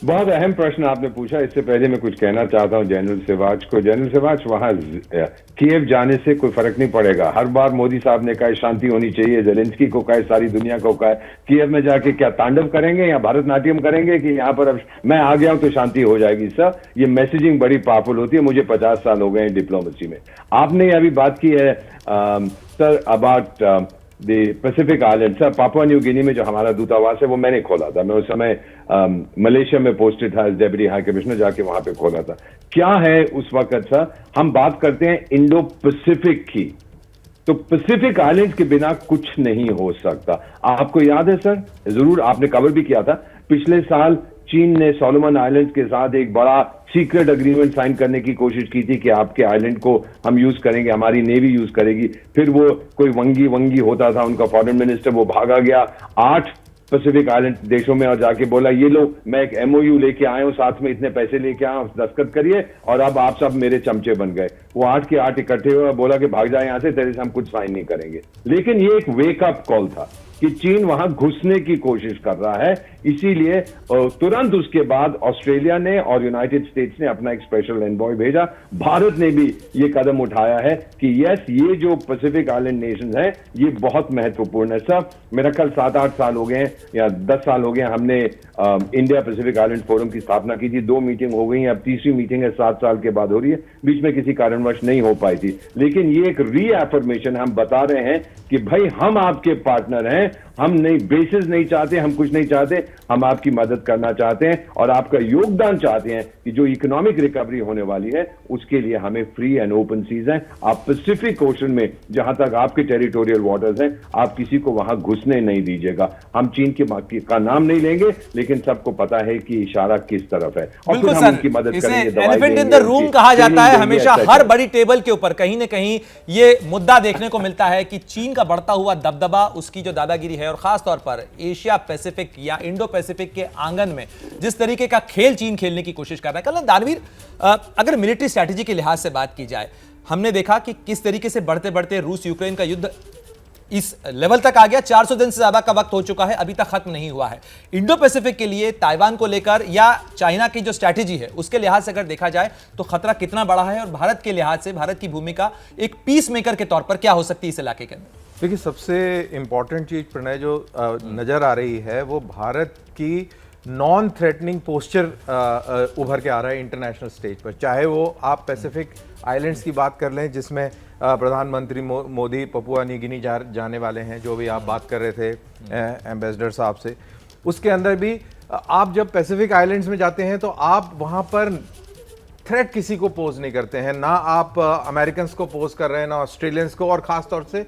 S4: बहुत अहम प्रश्न आपने पूछा। इससे पहले मैं कुछ कहना चाहता हूं जनरल सिवाच को। जनरल सिवाच, वहां कीव जाने से कोई फर्क नहीं पड़ेगा। हर बार मोदी साहब ने कहा शांति होनी चाहिए, जेलेंस्की को कहा, सारी दुनिया को कहा। कीव में जाके क्या तांडव करेंगे या भरतनाट्यम करेंगे कि यहाँ पर अब मैं आ गया हूं तो शांति हो जाएगी? सर, ये मैसेजिंग बड़ी पावरफुल होती है। मुझे 50 साल हो गए हैं डिप्लोमेसी में। आपने अभी बात की है sir about the Pacific island. Sir, Papua New Guinea में जो हमारा दूतावास है वो मैंने खोला था। मैं उस समय मलेशिया में पोस्टेड था एज डेप्यूटी हाई कमिश्नर, जाके वहां पे खोला था। क्या है उस वक्त सर, हम बात करते हैं इंडो पैसिफिक की, तो पैसिफिक आइलैंड्स के बिना कुछ नहीं हो सकता। आपको याद है सर, जरूर आपने कवर भी किया था, पिछले साल चीन ने सोलोमन आइलैंड्स के साथ एक बड़ा सीक्रेट एग्रीमेंट साइन करने की कोशिश की थी कि आपके आइलैंड को हम यूज करेंगे, हमारी नेवी यूज करेगी। फिर वो कोई वंगी होता था उनका फॉरेन मिनिस्टर, वो भागा गया 8 पैसिफिक आइलैंड देशों में और जाके बोला ये लो मैं एक MOU लेके आया हूं, साथ में इतने पैसे लेके आया हूं, दस्तखत करिए और अब आप सब मेरे चमचे बन गए। वो 8 के 8 इकट्ठे हुए, बोला कि भाग जाए यहां से, तेरे से हम कुछ साइन नहीं करेंगे। लेकिन ये एक वेकअप कॉल था कि चीन वहां घुसने की कोशिश कर रहा है। इसीलिए तुरंत उसके बाद ऑस्ट्रेलिया ने और यूनाइटेड स्टेट्स ने अपना एक स्पेशल एनवॉय भेजा। भारत ने भी ये कदम उठाया है कि यस, ये जो पैसिफिक आइलैंड नेशंस हैं ये बहुत महत्वपूर्ण है। सर, मेरा कल 7-8 साल हो गए हैं या 10 साल हो गए, हमने इंडिया पैसिफिक आइलैंड फोरम की स्थापना की थी। 2 मीटिंग हो गई, अब तीसरी मीटिंग है, 7 साल के बाद हो रही है। बीच में किसी कारणवश नहीं हो पाई थी, लेकिन ये एक रीएफर्मेशन हम बता रहे हैं कि भाई हम आपके पार्टनर हैं, हम नहीं बेसिस नहीं चाहते, हम कुछ नहीं चाहते, हम आपकी मदद करना चाहते हैं और आपका योगदान चाहते हैं कि जो इकोनॉमिक रिकवरी होने वाली है उसके लिए हमें फ्री एंड ओपन सीज हैं। आप पैसिफिक ओशन में जहां तक आपके टेरिटोरियल वाटर्स हैं, आप किसी को वहां घुसने नहीं दीजिएगा। हम चीन का नाम नहीं लेंगे, लेकिन सबको पता है कि इशारा किस तरफ है और फिर हम उनकी मदद करेंगे।
S1: एलिफेंट इन द रूम कहा जाता है हमेशा, हर बड़ी टेबल के ऊपर कहीं ना कहीं ये मुद्दा देखने को मिलता है कि चीन का बढ़ता हुआ दबदबा, उसकी जो दादागिरी है और खास तौर पर एशिया पैसिफिक या इंडो पैसिफिक के आंगन में जिस तरीके का खेल चीन खेलने की कोशिश कर रहा है। कल दानवीर, अगर मिलिट्री स्ट्रैटेजी के लिहाज से बात की जाए, हमने देखा कि किस तरीके से बढ़ते बढ़ते रूस यूक्रेन का युद्ध इस लेवल तक आ गया। 400 दिन से ज्यादा का वक्त हो चुका है, अभी तक खत्म नहीं हुआ है। इंडो पैसिफिक के लिए ताइवान को लेकर या चाइना की जो स्ट्रैटेजी है उसके लिहाज से अगर देखा जाए तो खतरा कितना बड़ा है और भारत के लिहाज से भारत की भूमिका एक पीस मेकर के तौर पर क्या हो सकती है इस इलाके के अंदर?
S6: देखिए, सबसे इंपॉर्टेंट चीज प्रणय जो नजर आ रही है वो भारत की नॉन थ्रेटनिंग पोस्चर उभर के आ रहा है इंटरनेशनल स्टेज पर। चाहे वो आप पैसिफिक आइलैंड्स की बात कर लें जिसमें प्रधानमंत्री मोदी पपुआ न्यू गिनी जाने वाले हैं, जो भी आप बात कर रहे थे एम्बेसडर साहब से, उसके अंदर भी आप जब पैसिफिक आइलैंड्स में जाते हैं तो आप वहाँ पर थ्रेट किसी को पोज नहीं करते हैं, ना आप अमेरिकन को पोज कर रहे हैं, ना ऑस्ट्रेलियंस को, और ख़ास तौर से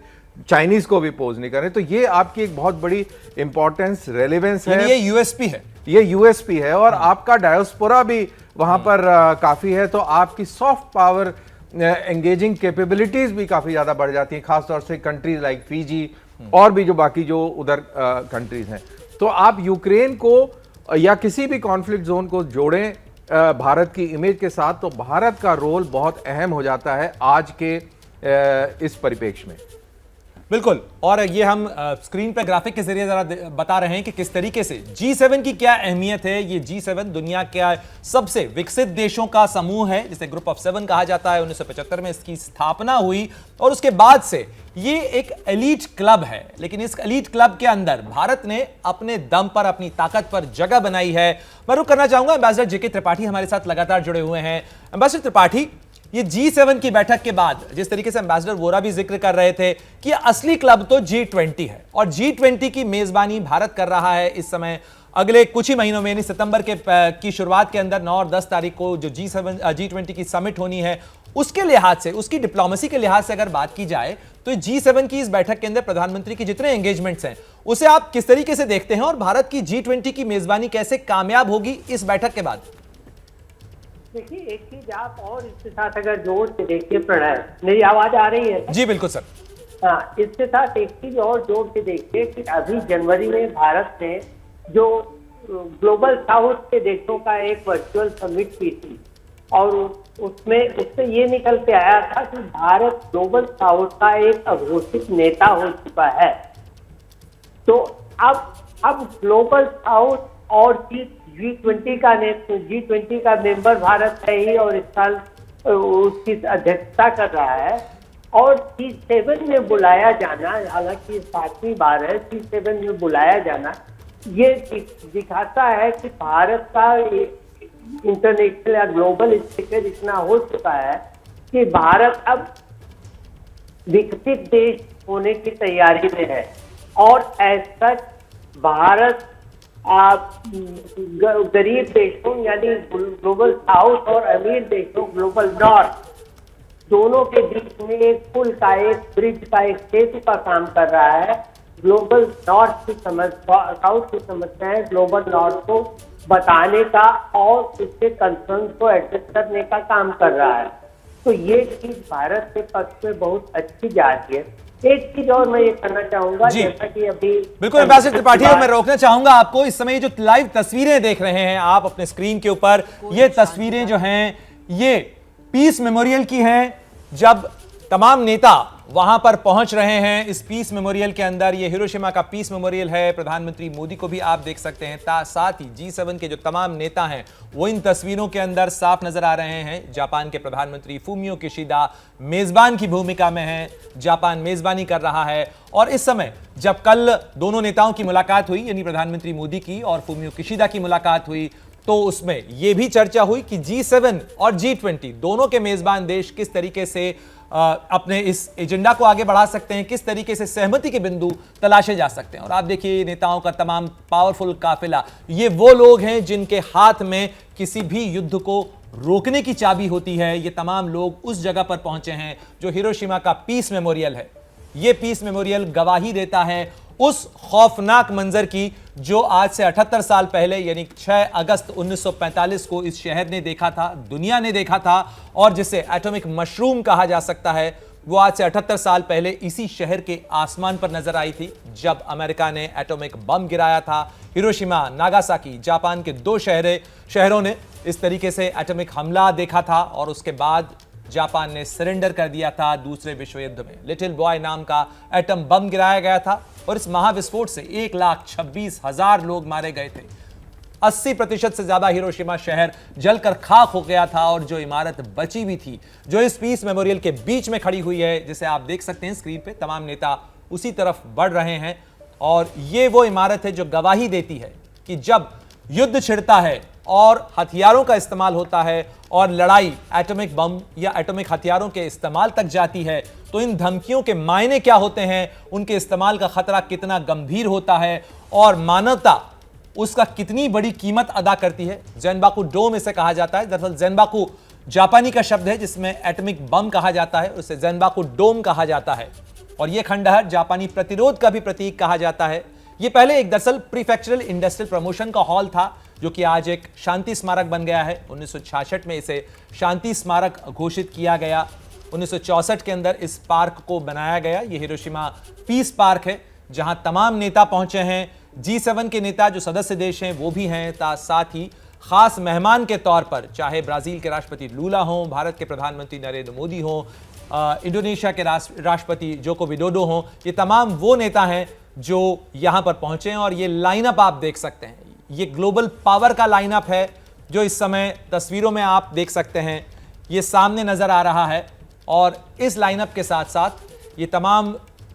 S6: चाइनीज को भी पोज नहीं कर रहे। तो ये आपकी एक बहुत बड़ी इंपॉर्टेंस, रेलेवेंस है,
S1: ये यूएसपी है,
S6: ये यूएसपी है और आपका डायस्पोरा भी वहां पर काफी है, तो आपकी सॉफ्ट पावर एंगेजिंग कैपेबिलिटीज भी काफी ज्यादा बढ़ जाती हैं, खासतौर से कंट्रीज लाइक फीजी और भी जो बाकी जो उधर कंट्रीज हैं। तो आप यूक्रेन को या किसी भी कॉन्फ्लिक्ट जोन को जोड़ें भारत की इमेज के साथ, तो भारत का रोल बहुत अहम हो जाता है आज के इस परिप्रेक्ष्य में।
S1: बिल्कुल, और ये हम स्क्रीन पर ग्राफिक के जरिए जरा बता रहे हैं कि किस तरीके से G7 की क्या अहमियत है। ये G7 दुनिया के सबसे विकसित देशों का समूह है, जिसे ग्रुप ऑफ 7 कहा जाता है। 1975 में इसकी स्थापना हुई और उसके बाद से ये एक एलीट क्लब है। लेकिन इस एलीट क्लब के अंदर भारत ने अपने दम पर, अपनी ताकत पर जगह बनाई है। मैं रुक करना चाहूंगा, एम्बेसडर जेके त्रिपाठी हमारे साथ लगातार जुड़े हुए हैं। एम्बेसडर त्रिपाठी, ये G7 की बैठक के बाद जिस तरीके से एम्बेसडर वोरा भी जिक्र कर रहे थे कि असली क्लब तो G20 है और G20 की मेजबानी भारत कर रहा है इस समय। अगले कुछ ही महीनों में यानी सितंबर की शुरुआत के अंदर 9 और 10 तारीख को जो G20 की समिट होनी है, उसके लिहाज से, उसकी डिप्लोमेसी के लिहाज से अगर बात की जाए तो G7 की इस बैठक के अंदर प्रधानमंत्री की जितने एंगेजमेंट्स हैं उसे आप किस तरीके से देखते हैं और भारत की G20 की मेजबानी कैसे कामयाब होगी इस बैठक के बाद?
S5: देखिए, एक चीज आप और इसके साथ अगर जोर से देखिए, प्रणय, मेरी आवाज आ रही है?
S1: जी बिल्कुल सर।
S5: हाँ, इसके साथ एक चीज और जोर से देखिए कि अभी जनवरी में भारत ने जो ग्लोबल साउथ के देशों का एक वर्चुअल समिट की थी और उससे ये निकल के आया था कि भारत ग्लोबल साउथ का एक अघोषित नेता हो चुका है। तो अब ग्लोबल साउथ और G20 का मेंबर भारत है ही और इस साल उसकी अध्यक्षता कर रहा है। और G7 में बुलाया जाना, हालांकि 7वीं बार है G7 में बुलाया जाना, ये दिखाता है कि भारत का इंटरनेशनल या ग्लोबल स्टेटस इतना हो चुका है कि भारत अब विकसित देश होने की तैयारी में है। और ऐसा भारत गरीब देशों यानी ग्लोबल साउथ और अमीर देशों ग्लोबल नॉर्थ दोनों के बीच में एक पुल का, एक ब्रिज का, एक सेतु का काम कर रहा है। ग्लोबल नॉर्थ की साउथ की समस्याएं ग्लोबल नॉर्थ को बताने का और उसके कंसर्न को एड्रेस करने का काम कर रहा है। तो ये चीज भारत के पक्ष में बहुत अच्छी जा रही है। एक चीज और मैं ये करना चाहूंगा, जैसा कि अभी
S1: बिल्कुल एम्बेसडर त्रिपाठी, मैं रोकना चाहूंगा आपको। इस समय ये जो लाइव तस्वीरें देख रहे हैं आप अपने स्क्रीन के ऊपर, ये तस्वीरें जो हैं ये पीस मेमोरियल की हैं, जब तमाम नेता वहां पर पहुंच रहे हैं। इस पीस मेमोरियल के अंदर, ये हिरोशिमा का पीस मेमोरियल है, प्रधानमंत्री मोदी को भी आप देख सकते हैं। साथ ही G7 के जो तमाम नेता हैं वो इन तस्वीरों के अंदर साफ नजर आ रहे हैं। जापान के प्रधानमंत्री फूमियो किशिदा मेजबान की भूमिका में हैं, जापान मेजबानी कर रहा है। और इस समय जब कल दोनों नेताओं की मुलाकात हुई, यानी प्रधानमंत्री मोदी की और फूमियो किशिदा की मुलाकात हुई, तो उसमें यह भी चर्चा हुई कि G7 और G20 दोनों के मेजबान देश किस तरीके से अपने इस एजेंडा को आगे बढ़ा सकते हैं, किस तरीके से सहमति के बिंदु तलाशे जा सकते हैं। और आप देखिए नेताओं का तमाम पावरफुल काफिला, ये वो लोग हैं जिनके हाथ में किसी भी युद्ध को रोकने की चाबी होती है। ये तमाम लोग उस जगह पर पहुंचे हैं जो हिरोशिमा का पीस मेमोरियल है। ये पीस मेमोरियल गवाही देता है उस खौफनाक मंजर की जो आज से 78 साल पहले यानी 6 अगस्त 1945 को इस शहर ने देखा था, दुनिया ने देखा था, और जिसे एटॉमिक मशरूम कहा जा सकता है। वो आज से 78 साल पहले इसी शहर के आसमान पर नजर आई थी जब अमेरिका ने एटॉमिक बम गिराया था। हिरोशिमा, नागासाकी, जापान के 2 शहरों ने इस तरीके से एटॉमिक हमला देखा था और उसके बाद जापान ने सरेंडर कर दिया था दूसरे विश्व युद्ध में। लिटिल बॉय नाम का एटम बम गिराया गया था और इस महाविस्फोट से 1,26,000 लोग मारे गए थे। 80% से ज्यादा हिरोशिमा शहर जलकर खाक हो गया था और जो इमारत बची भी थी, जो इस पीस मेमोरियल के बीच में खड़ी हुई है, जिसे आप देख सकते हैं स्क्रीन पे, तमाम नेता उसी तरफ बढ़ रहे हैं। और ये वो इमारत है जो गवाही देती है कि जब युद्ध छिड़ता है और हथियारों का इस्तेमाल होता है और लड़ाई एटॉमिक बम या एटॉमिक हथियारों के इस्तेमाल तक जाती है, तो इन धमकियों के मायने क्या होते हैं, उनके इस्तेमाल का खतरा कितना गंभीर होता है और मानवता उसका कितनी बड़ी कीमत अदा करती है। ज़ेनबाकू डोम इसे कहा जाता है। दरअसल ज़ेनबाकू जापानी का शब्द है जिसमें एटॉमिक बम कहा जाता है, उसे ज़ेनबाकू डोम कहा जाता है। और यह खंडहर जापानी प्रतिरोध का भी प्रतीक कहा जाता है। यह पहले एक दरअसल प्रीफेक्चरल इंडस्ट्रियल प्रमोशन का हॉल था जो कि आज एक शांति स्मारक बन गया है। 1966 में इसे शांति स्मारक घोषित किया गया। 1964 के अंदर इस पार्क को बनाया गया। यह हिरोशिमा पीस पार्क है जहां तमाम नेता पहुंचे हैं। G7 के नेता जो सदस्य देश हैं वो भी हैं, साथ ही खास मेहमान के तौर पर चाहे ब्राजील के राष्ट्रपति लूला हों, भारत के प्रधानमंत्री नरेंद्र मोदी हों, इंडोनेशिया के राष्ट्रपति जोको विडोडो हों, ये तमाम वो नेता हैं जो यहां पर पहुंचे हैं। और ये लाइनअप आप देख सकते हैं, ये ग्लोबल पावर का लाइनअप है जो इस समय तस्वीरों में आप देख सकते हैं, ये सामने नजर आ रहा है। और इस लाइनअप के साथ साथ ये तमाम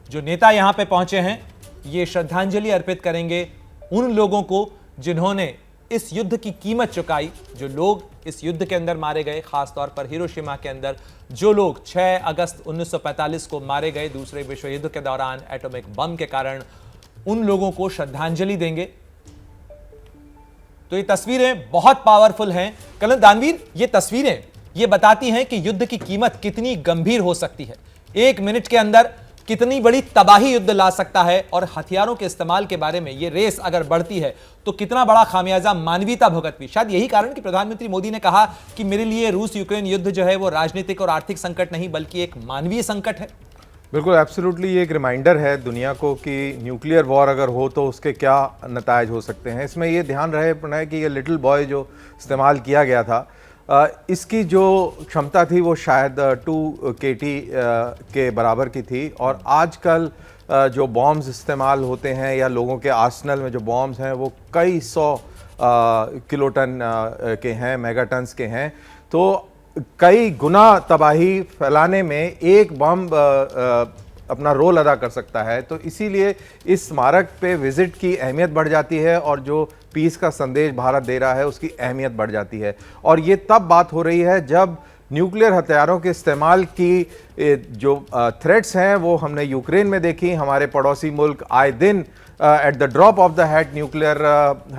S1: जो नेता यहां पे पहुंचे हैं ये श्रद्धांजलि अर्पित करेंगे उन लोगों को जिन्होंने इस युद्ध की कीमत चुकाई, जो लोग इस युद्ध के अंदर मारे गए, खासतौर पर हिरोशिमा के अंदर जो लोग 6 अगस्त 1945 को मारे गए दूसरे विश्व युद्ध के दौरान एटॉमिक बम के कारण, उन लोगों को श्रद्धांजलि देंगे। तो ये तस्वीरें बहुत पावरफुल हैं। कर्नल दानवीर, ये तस्वीरें ये बताती हैं कि युद्ध की कीमत कितनी गंभीर हो सकती है। 1 मिनट के अंदर कितनी बड़ी तबाही युद्ध ला सकता है और हथियारों के इस्तेमाल के बारे में ये रेस अगर बढ़ती है तो कितना बड़ा खामियाजा मानवीयता भुगतती। शायद यही कारण कि प्रधानमंत्री मोदी ने कहा कि मेरे लिए रूस यूक्रेन युद्ध जो है वो राजनीतिक और आर्थिक संकट नहीं बल्कि एक मानवीय संकट है।
S6: बिल्कुल, एब्सोल्युटली ये एक रिमाइंडर है दुनिया को कि न्यूक्लियर वॉर अगर हो तो उसके क्या नतायज हो सकते हैं। इसमें ये ध्यान रहे प्रणय कि ये लिटिल बॉय जो इस्तेमाल किया गया था, इसकी जो क्षमता थी वो शायद 2 KT के बराबर की थी। और आजकल जो बॉम्ब्स इस्तेमाल होते हैं या लोगों के आर्सेनल में जो बॉम्ब्स हैं वो कई 100 किलोटन के हैं, मेगाटन्स के हैं। तो कई गुना तबाही फैलाने में एक बम अपना रोल अदा कर सकता है। तो इसीलिए इस स्मारक पे विजिट की अहमियत बढ़ जाती है और जो पीस का संदेश भारत दे रहा है उसकी अहमियत बढ़ जाती है। और ये तब बात हो रही है जब न्यूक्लियर हथियारों के इस्तेमाल की जो थ्रेट्स हैं वो हमने यूक्रेन में देखी। हमारे पड़ोसी मुल्क आए दिन at the drop of the hat nuclear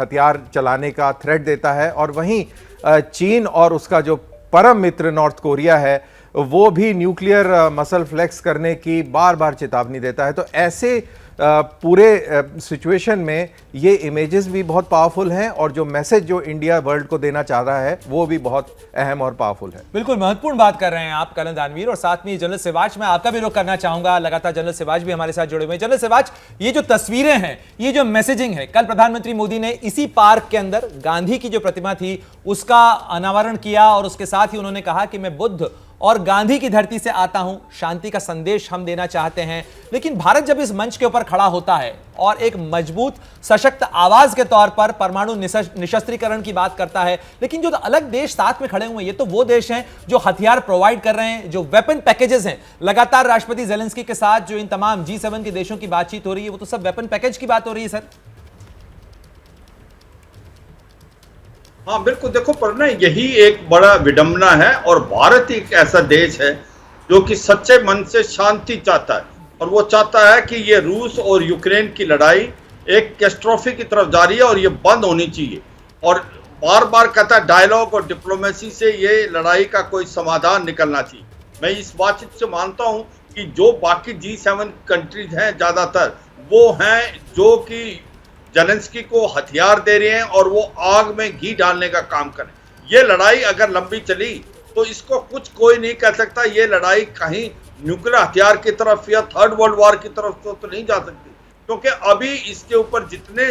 S6: हथियार चलाने का थ्रेट देता है। और वहीं चीन और उसका जो परम मित्र नॉर्थ कोरिया है वो भी न्यूक्लियर मसल फ्लेक्स करने की बार बार चेतावनी देता है। तो ऐसे पूरे सिचुएशन में ये इमेजेस भी बहुत पावरफुल हैं और जो मैसेज जो इंडिया वर्ल्ड को देना चाह रहा है वो भी बहुत अहम और पावरफुल है।
S1: बिल्कुल महत्वपूर्ण बात कर रहे हैं आप कर्नल दानवीर। और साथ में जनरल सिवाच, मैं आपका भी रुख करना चाहूंगा, लगातार जनरल सिवाच भी हमारे साथ जुड़े हुए हैं। जनरल सिवाच, ये जो तस्वीरें हैं, ये जो मैसेजिंग है, कल प्रधानमंत्री मोदी ने इसी पार्क के अंदर गांधी की जो प्रतिमा थी उसका अनावरण किया और उसके साथ ही उन्होंने कहा कि मैं बुद्ध और गांधी की धरती से आता हूं, शांति का संदेश हम देना चाहते हैं। लेकिन भारत जब इस मंच के ऊपर खड़ा होता है और एक मजबूत सशक्त आवाज के तौर पर परमाणु निशस्त्रीकरण की बात करता है, लेकिन जो अलग देश साथ में खड़े हुए हैं ये तो वो देश हैं जो हथियार प्रोवाइड कर रहे हैं, जो वेपन पैकेजेस हैं। लगातार राष्ट्रपति जेलेंस्की के साथ जो इन तमाम G7 के देशों की बातचीत हो रही है वो तो सब वेपन पैकेज की बात हो रही है सर।
S7: हाँ बिल्कुल, देखो पर यही एक बड़ा विडंबना है। और भारत एक ऐसा देश है जो कि सच्चे मन से शांति चाहता है और वो चाहता है कि ये रूस और यूक्रेन की लड़ाई एक कैटास्ट्रोफी की तरफ जा रही है और ये बंद होनी चाहिए। और बार बार कहता है डायलॉग और डिप्लोमेसी से ये लड़ाई का कोई समाधान निकलना चाहिए। मैं इस बातचीत से मानता हूँ कि जो बाकी G7 कंट्रीज हैं ज़्यादातर वो हैं जो कि जेलेंस्की को हथियार दे रहे हैं और वो आग में घी डालने का काम करें। ये लड़ाई अगर लंबी चली तो इसको कुछ कोई नहीं कह सकता ये लड़ाई कहीं न्यूक्लियर हथियार की तरफ या थर्ड वर्ल्ड वॉर की तरफ तो नहीं जा सकती, क्योंकि अभी इसके ऊपर जितने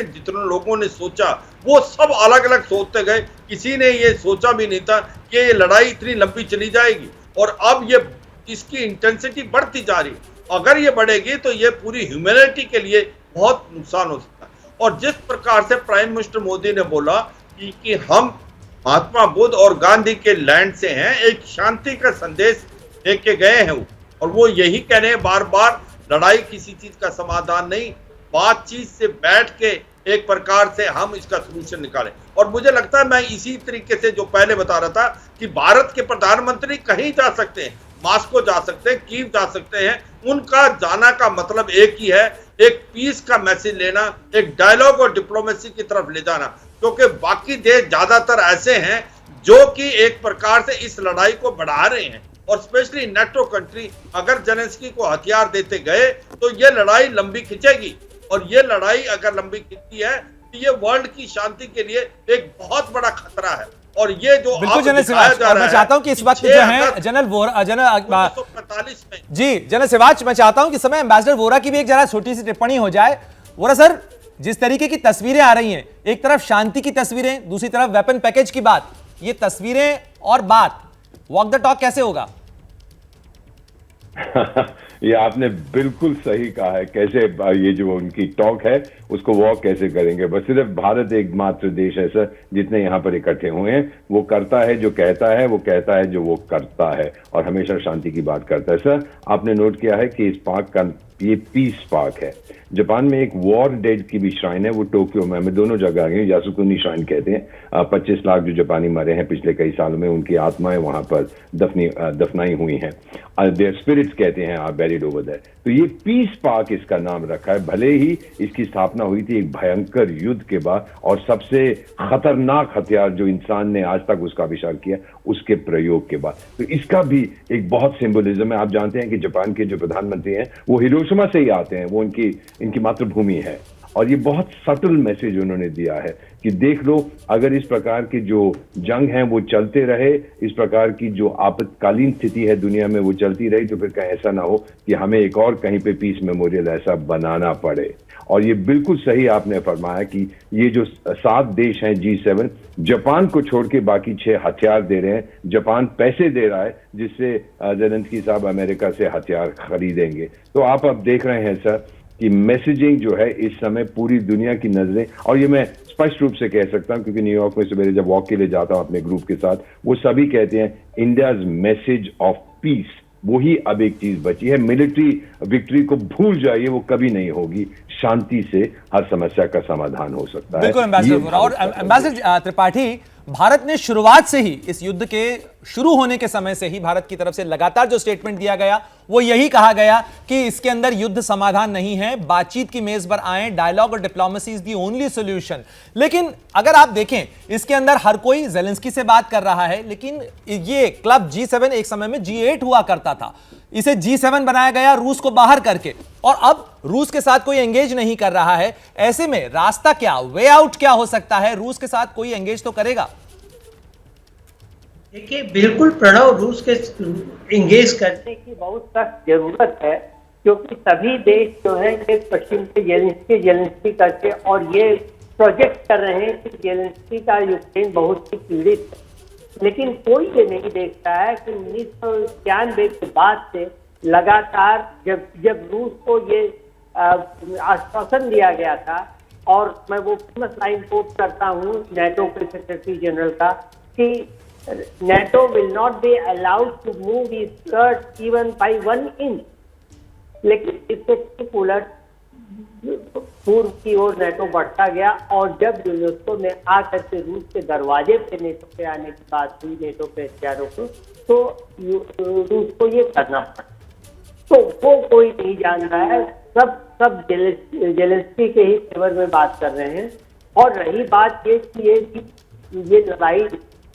S7: लोगों ने सोचा वो सब अलग अलग सोचते गए। किसी ने ये सोचा भी नहीं था कि ये लड़ाई इतनी लंबी चली जाएगी और अब ये इसकी इंटेंसिटी बढ़ती जा रही है। अगर ये बढ़ेगी तो ये पूरी ह्यूमैनिटी के लिए बहुत नुकसान हो सकता है। और जिस प्रकार से प्राइम मिनिस्टर मोदी ने बोला कि हम महात्मा बुद्ध और गांधी के लैंड से हैं, एक शांति का संदेश लेके गए हैं और वो यही कह रहे हैं बार बार, लड़ाई किसी चीज का समाधान नहीं, बातचीत से बैठ के एक प्रकार से हम इसका सलूशन निकालें। और मुझे लगता है मैं इसी तरीके से जो पहले बता रहा था कि भारत के प्रधानमंत्री कहीं जा सकते हैं, मॉस्को जा सकते हैं, कीव जा सकते हैं, उनका जाना का मतलब एक ही है, एक पीस का मैसेज लेना, एक डायलॉग और डिप्लोमेसी की तरफ ले जाना। क्योंकि बाकी देश ज्यादातर ऐसे हैं जो कि एक प्रकार से इस लड़ाई को बढ़ा रहे हैं और स्पेशली नेटो कंट्री अगर जेलेंस्की को हथियार देते गए तो ये लड़ाई लंबी खिंचेगी और ये लड़ाई अगर लंबी खिंचती है तो ये वर्ल्ड की शांति के लिए एक बहुत बड़ा खतरा है। और ये जो
S1: बिल्कुल जनरल सिवाच, मैं चाहता हूं कि इस वक्त जो है जनरल वोरा, जनरल सिवाच, मैं चाहता हूं कि समय एम्बेसडर वोरा की भी एक जरा छोटी सी टिप्पणी हो जाए। वोरा सर, जिस तरीके की तस्वीरें आ रही हैं, एक तरफ शांति की तस्वीरें, दूसरी तरफ वेपन पैकेज की बात, ये तस्वीरें और बात वॉक द टॉक कैसे होगा?
S4: ये आपने बिल्कुल सही कहा है। कैसे ये जो उनकी टॉक है उसको वॉक कैसे करेंगे? बस सिर्फ भारत एकमात्र देश है सर जितने यहाँ पर इकट्ठे हुए हैं, वो करता है जो कहता है, वो कहता है जो वो करता है और हमेशा शांति की बात करता है। सर आपने नोट किया है कि इस पार्क का ये पीस पार्क है। जापान में एक वॉर डेड की भी श्राइन है, वो टोक्यो में, हमें दोनों जगह आ गई, यासुकुनी श्राइन कहते हैं। 25 लाख जो जापानी मरे हैं पिछले कई सालों में, उनकी आत्माएं वहां पर दफनाई हुई हैं। देयर स्पिरिट्स कहते हैं आर बेरिड ओवर देयर। तो ये पीस पार्क इसका नाम रखा है, भले ही इसकी स्थापना हुई थी एक भयंकर युद्ध के बाद और सबसे खतरनाक हथियार जो इंसान ने आज तक उसका आविष्कार किया उसके प्रयोग के बाद। तो इसका भी एक बहुत सिंबलिज्म है। आप जानते हैं कि जापान के जो प्रधानमंत्री हैं वो हिरोशिमा से ही आते हैं, वो इनकी मातृभूमि है और ये बहुत सटल मैसेज उन्होंने दिया है कि देख लो, अगर इस प्रकार की जो जंग है वो चलते रहे, इस प्रकार की जो आपातकालीन स्थिति है दुनिया में वो चलती रही, तो फिर कहीं ऐसा ना हो कि हमें एक और कहीं पे पीस मेमोरियल ऐसा बनाना पड़े। और ये बिल्कुल सही आपने फरमाया कि ये जो 7 देश हैं G7, जापान को छोड़ के बाकी 6 हथियार दे रहे हैं। जापान पैसे दे रहा है जिससे जेलेंस्की साहब अमेरिका से हथियार खरीदेंगे। तो आप अब देख रहे हैं सर कि मैसेजिंग जो है इस समय पूरी दुनिया की नजरें, और ये मैं स्पष्ट रूप से कह सकता हूं क्योंकि न्यूयॉर्क में सवेरे जब वॉक के लिए जाता हूं अपने ग्रुप के साथ, वो सभी कहते हैं इंडियाज मैसेज ऑफ पीस, वही अब एक चीज बची है। मिलिट्री विक्ट्री को भूल जाइए, वो कभी नहीं होगी। शांति से हर समस्या का समाधान हो सकता है।
S1: बिल्कुल एम्बेसडर, और एम्बेसडर त्रिपाठी, भारत ने शुरुआत से ही, इस युद्ध के शुरू होने के समय से ही भारत की तरफ से लगातार जो स्टेटमेंट दिया गया वो यही कहा गया कि इसके अंदर युद्ध समाधान नहीं है, बातचीत की मेज पर आए, डायलॉग और diplomacy is the only solution. लेकिन अगर आप देखें इसके अंदर हर कोई जेलेंस्की से बात कर रहा है, लेकिन ये क्लब G7 एक समय में G8 हुआ करता था, इसे G7 बनाया गया रूस को बाहर करके, और अब रूस के साथ कोई एंगेज नहीं कर रहा है। ऐसे में रास्ता क्या, वे आउट क्या हो सकता है? रूस के साथ कोई एंगेज तो करेगा।
S5: देखिए, बिल्कुल प्रणव, रूस के एंगेज करने की बहुत सख्त जरूरत है, क्योंकि सभी देश जो है ये पश्चिम से जेलेंस्की करके और ये प्रोजेक्ट कर रहे हैं कि जेलेंस्की का यूक्रेन बहुत ही पीड़ित है। लेकिन कोई ये नहीं देखता है कि 1991 के बाद से लगातार जब रूस को ये आश्वासन दिया गया था, और मैं वो फेमस लाइन कोट करता हूँ नेटो के सेक्रेटरी जनरल का, कि NATO will not be allowed to move its skirts even by 1 inch. लेकिन इससे ठीक उलट पूर्व की ओर नेटो बढ़ता गया, और जब यूनेस्को में आकर के रूस के दरवाजे पे नेटो पे आने की बात हुई, नेटो के हथियारों को, तो रूस को ये करना पड़ा। तो वो कोई नहीं जान रहा है, सब जेलेंस्की के ही फेवर में बात कर रहे हैं। और रही बात ये लड़ाई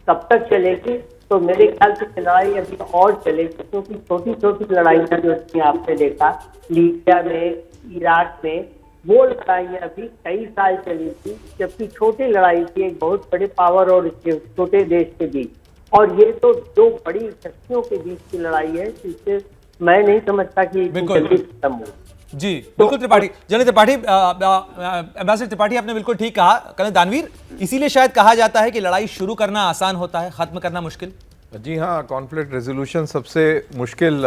S5: कब तक चलेगी, तो मेरे ख्याल से लड़ाई अभी और चलेगी, क्योंकि छोटी छोटी लड़ाइयाँ जो थी आपने देखा लीबिया में, इराक में, वो लड़ाइयाँ भी कई साल चली थी, जबकि छोटी लड़ाई थी एक बहुत बड़े पावर और छोटे देश के बीच। और ये तो दो बड़ी शक्तियों के बीच की लड़ाई है, जिससे मैं नहीं समझता कि जल्दी खत्म हो।
S1: जी बिल्कुल त्रिपाठी, जनरल त्रिपाठी, एम्बेसडर त्रिपाठी, आपने बिल्कुल ठीक कहा। कर्नल दानवीर, इसीलिए शायद कहा जाता है कि लड़ाई शुरू करना आसान होता है, खत्म करना मुश्किल।
S6: जी हाँ, कॉन्फ्लिक्ट रेजोल्यूशन सबसे मुश्किल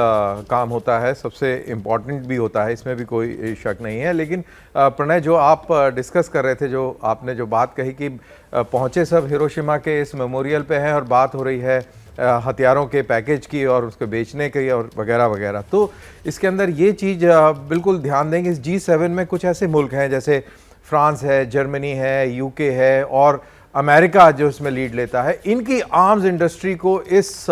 S6: काम होता है, सबसे इम्पॉर्टेंट भी होता है, इसमें भी कोई शक नहीं है। लेकिन प्रणय, जो आप डिस्कस कर रहे थे, जो आपने जो बात कही कि पहुँचे सब हिरोशिमा के इस मेमोरियल पे हैं और बात हो रही है हथियारों के पैकेज की और उसको बेचने की और वगैरह वगैरह, तो इसके अंदर ये चीज़ बिल्कुल ध्यान देंगे। इस G7 में कुछ ऐसे मुल्क हैं जैसे फ्रांस है, जर्मनी है, यूके है और अमेरिका जो इसमें लीड लेता है। इनकी आर्म्स इंडस्ट्री को इस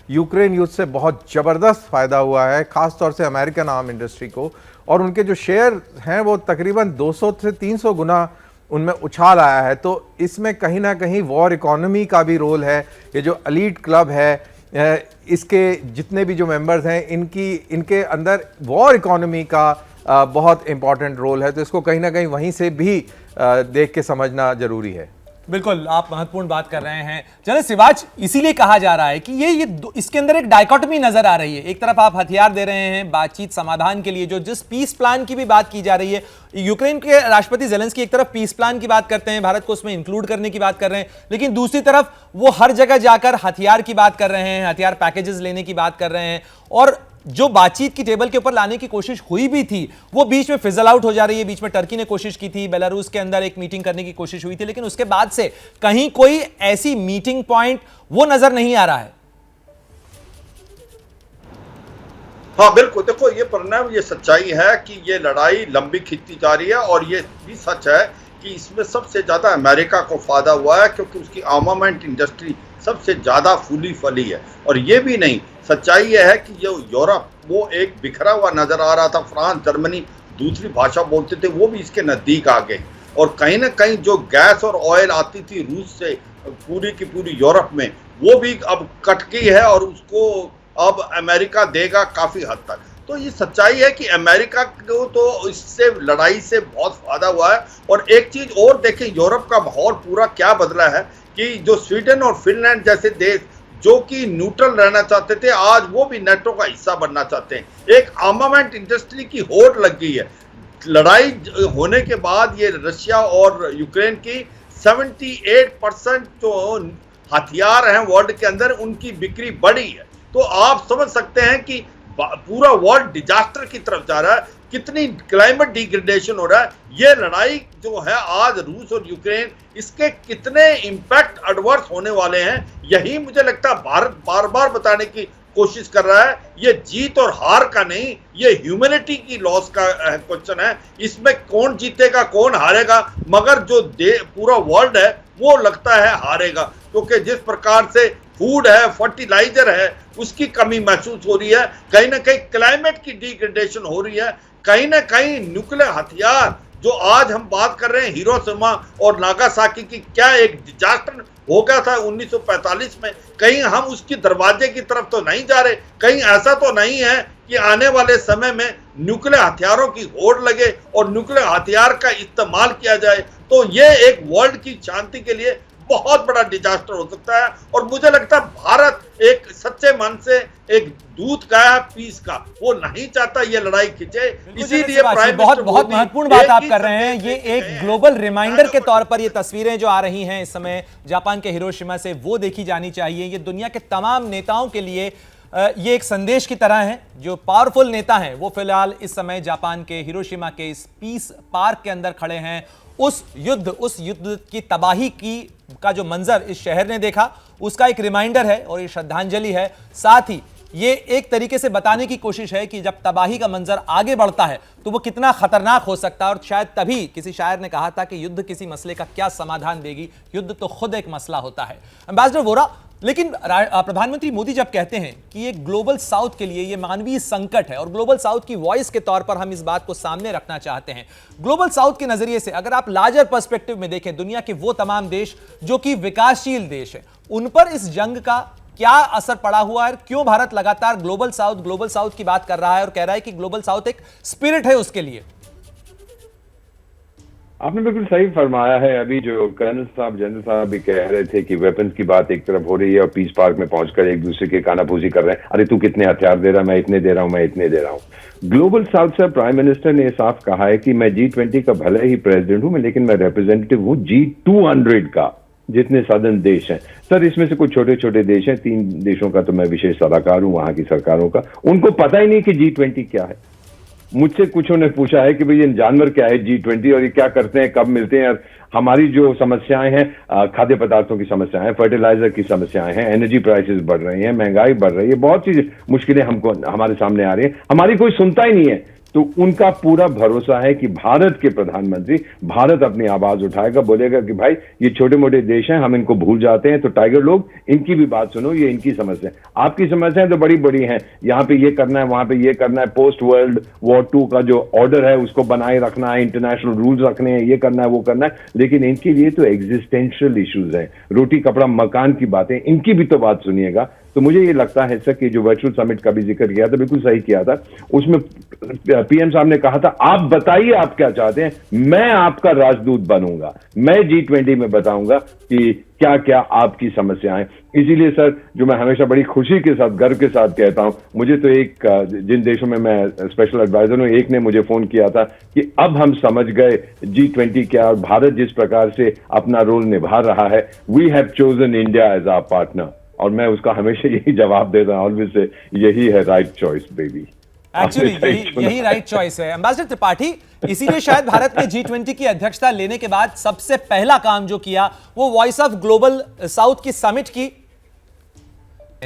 S6: यूक्रेन युद्ध से बहुत ज़बरदस्त फ़ायदा हुआ है, ख़ास तौर से अमेरिकन आर्म इंडस्ट्री को, और उनके जो शेयर हैं वो तकरीबन 200 से 300 गुना उनमें उछाल आया है। तो इसमें कहीं ना कहीं वॉर इकोनॉमी का भी रोल है। ये जो एलीट क्लब है, इसके जितने भी जो मेंबर्स हैं, इनके अंदर वॉर इकोनॉमी का बहुत इंपॉर्टेंट रोल है। तो इसको कहीं ना कहीं वहीं से भी देख के समझना ज़रूरी है।
S1: बिल्कुल, आप महत्वपूर्ण बात कर रहे हैं जनरल सिवाच। इसीलिए कहा जा रहा है कि ये इसके अंदर एक डायकोटमी नजर आ रही है। एक तरफ आप हथियार दे रहे हैं बातचीत समाधान के लिए, जो जिस पीस प्लान की भी बात की जा रही है, यूक्रेन के राष्ट्रपति जेलेंस्की एक तरफ पीस प्लान की बात करते हैं, भारत को उसमें इंक्लूड करने की बात कर रहे हैं, लेकिन दूसरी तरफ वो हर जगह जाकर हथियार की बात कर रहे हैं, हथियार पैकेजेस लेने की बात कर रहे हैं, और जो बातचीत की टेबल के ऊपर लाने की कोशिश हुई भी थी वो बीच में फिजल आउट हो जा रही है। बीच में टर्की ने कोशिश की थी, बेलारूस के अंदर एक मीटिंग करने की कोशिश हुई थी, लेकिन उसके बाद से कहीं कोई ऐसी मीटिंग पॉइंट वो नजर नहीं आ रहा है।
S7: हाँ बिल्कुल, देखो ये परिणाम, ये सच्चाई है कि ये लड़ाई लंबी खिंचती जा रही है, और ये भी सच है कि इसमें सबसे ज्यादा अमेरिका को फायदा हुआ है, क्योंकि उसकी आर्मामेंट इंडस्ट्री सबसे ज्यादा फूली फली है। और ये भी नहीं, सच्चाई यह है कि जो यूरोप वो एक बिखरा हुआ नजर आ रहा था, फ्रांस जर्मनी दूसरी भाषा बोलते थे, वो भी इसके नजदीक आ गए। और कहीं ना कहीं जो गैस और ऑयल आती थी रूस से पूरी की पूरी यूरोप में, वो भी अब कट गई है, और उसको अब अमेरिका देगा काफी हद तक। तो ये सच्चाई है कि अमेरिका को तो इससे लड़ाई से बहुत फायदा हुआ है। और एक चीज और देखें, यूरोप का माहौल पूरा क्या बदला है कि जो स्वीडन और फिनलैंड जैसे देश जो कि न्यूट्रल रहना चाहते थे, आज वो भी नेटो का हिस्सा बनना चाहते हैं। एक आर्मामेंट इंडस्ट्री की होड़ लग गई है। लड़ाई होने के बाद ये रशिया और यूक्रेन की 78% जो हथियार हैं वर्ल्ड के अंदर, उनकी बिक्री बढ़ी है। तो आप समझ सकते हैं कि पूरा वर्ल्ड डिजास्टर की तरफ जा रहा है, कितनी क्लाइमेट डिग्रेडेशन हो रहा है, ये लड़ाई जो है आज रूस और यूक्रेन, इसके कितने इंपैक्ट एडवर्स होने वाले हैं, यही मुझे लगता है भारत बार बार बताने की कोशिश कर रहा है। ये जीत और हार का नहीं, ये ह्यूमैनिटी की लॉस का क्वेश्चन है। इसमें कौन जीतेगा कौन हारेगा, मगर जो पूरा वर्ल्ड है वो लगता है हारेगा, क्योंकि जिस प्रकार से फूड है, फर्टिलाइजर है, उसकी कमी महसूस हो रही है। कहीं ना कहीं क्लाइमेट की डिग्रेडेशन हो रही है, कहीं ना कहीं न्यूक्लियर हथियार जो आज हम बात कर रहे हैं, हिरोशिमा और नागासाकी की, क्या एक डिजास्टर हो गया था 1945 में, कहीं हम उसकी दरवाजे की तरफ तो नहीं जा रहे। कहीं ऐसा तो नहीं है कि आने वाले समय में न्यूक्लियर हथियारों की होड़ लगे और न्यूक्लियर हथियार का इस्तेमाल किया जाए, तो ये एक वर्ल्ड की शांति के लिए बहुत बड़ा डिजास्टर हो सकता है। और मुझे लगता है भारत एक सच्चे मन से एक दूत का है पीस का, वो नहीं चाहता ये लड़ाई खिंचे, इसीलिए
S1: बहुत बहुत महत्वपूर्ण बात आप कर रहे हैं। ये एक ग्लोबल रिमाइंडर के तौर पर ये तस्वीरें जो आ रही हैं इस समय जापान के हिरोशिमा से, वो देखी जानी चाहिए। ये दुनिया के तमाम नेताओं के लिए ये एक संदेश की तरह है। जो पावरफुल नेता हैं वो फिलहाल इस समय जापान के हिरोशिमा के इस पीस पार्क के अंदर खड़े हैं। उस युद्ध की तबाही का जो मंजर इस शहर ने देखा, उसका एक रिमाइंडर है और ये श्रद्धांजलि है। साथ ही ये एक तरीके से बताने की कोशिश है कि जब तबाही का मंजर आगे बढ़ता है तो वो कितना खतरनाक हो सकता है। और शायद तभी किसी शायर ने कहा था कि युद्ध किसी मसले का क्या समाधान देगी, युद्ध तो खुद एक मसला होता है। एम्बेसडर वोरा, लेकिन प्रधानमंत्री मोदी जब कहते हैं कि ये ग्लोबल साउथ के लिए ये मानवीय संकट है और ग्लोबल साउथ की वॉइस के तौर पर हम इस बात को सामने रखना चाहते हैं, ग्लोबल साउथ के नजरिए से अगर आप लार्जर पर्सपेक्टिव में देखें, दुनिया के वो तमाम देश जो कि विकासशील देश हैं, उन पर इस जंग का क्या असर पड़ा हुआ है? क्यों भारत लगातार ग्लोबल साउथ की बात कर रहा है और कह रहा है कि ग्लोबल साउथ एक स्पिरिट है उसके लिए?
S4: आपने बिल्कुल सही फरमाया है। अभी जो कर्नल साहब, जनरल साहब भी कह रहे थे कि वेपन्स की बात एक तरफ हो रही है और पीस पार्क में पहुंचकर एक दूसरे के कानाफूसी कर रहे हैं, अरे तू कितने हथियार दे रहा है, मैं इतने दे रहा हूं, मैं इतने दे रहा हूं। ग्लोबल साउथ से प्राइम मिनिस्टर ने साफ कहा है कि मैं G20 का भले ही प्रेसिडेंट हूं, लेकिन मैं रिप्रेजेंटेटिव हूं G200 का, जितने सदन देश हैं। सर, इसमें से कुछ छोटे छोटे देश हैं, 3 देशों का तो मैं विशेष सलाहकार हूं, वहां की सरकारों का, उनको पता ही नहीं कि G20 क्या है। मुझसे कुछों ने पूछा है कि भाई ये जानवर क्या है G20 और ये क्या करते हैं, कब मिलते हैं। हमारी जो समस्याएं हैं, खाद्य पदार्थों की समस्याएं हैं, फर्टिलाइजर की समस्याएं हैं, एनर्जी प्राइसेस बढ़ रही हैं, महंगाई बढ़ रही है, बहुत सी मुश्किलें हमारे सामने आ रही हैं, हमारी कोई सुनता ही नहीं है। तो उनका पूरा भरोसा है कि भारत के प्रधानमंत्री, भारत अपनी आवाज उठाएगा, बोलेगा कि भाई ये छोटे मोटे देश हैं, हम इनको भूल जाते हैं, तो टाइगर लोग इनकी भी बात सुनो, ये इनकी समस्या है, आपकी समस्याएं तो बड़ी बड़ी हैं, यहाँ पे ये करना है, वहां पे ये करना है, पोस्ट वर्ल्ड वॉर 2 का जो ऑर्डर है उसको बनाए रखना है, इंटरनेशनल रूल्स रखने हैं, ये करना है, वो करना है, लेकिन इनके लिए तो एग्जिस्टेंशियल इश्यूज हैं, रोटी कपड़ा मकान की बातें, इनकी भी तो बात सुनिएगा। तो मुझे ये लगता है सर कि जो वर्चुअल समिट का भी जिक्र किया था, बिल्कुल सही किया था। उसमें पीएम साहब ने कहा था, आप बताइए आप क्या चाहते हैं, मैं आपका राजदूत बनूंगा, मैं G20 में बताऊंगा कि क्या क्या आपकी समस्याएं। इसीलिए सर, जो मैं हमेशा बड़ी खुशी के साथ, गर्व के साथ कहता हूं, मुझे तो एक, जिन देशों में मैं स्पेशल एडवाइजर हूं, एक ने मुझे फोन किया था कि अब हम समझ गए G20 क्या और भारत जिस प्रकार से अपना रोल निभा रहा है, we have chosen India as our partner. और मैं उसका हमेशा यही जवाब देता हूं, ऑलवेज से, यही है राइट चॉइस बेबी।
S1: एक्चुअली यही राइट चॉइस है। एम्बेसडर त्रिपाठी, इसीलिए शायद भारत ने G20 की अध्यक्षता लेने के बाद सबसे पहला काम जो किया वो वॉइस ऑफ ग्लोबल साउथ की समिट की।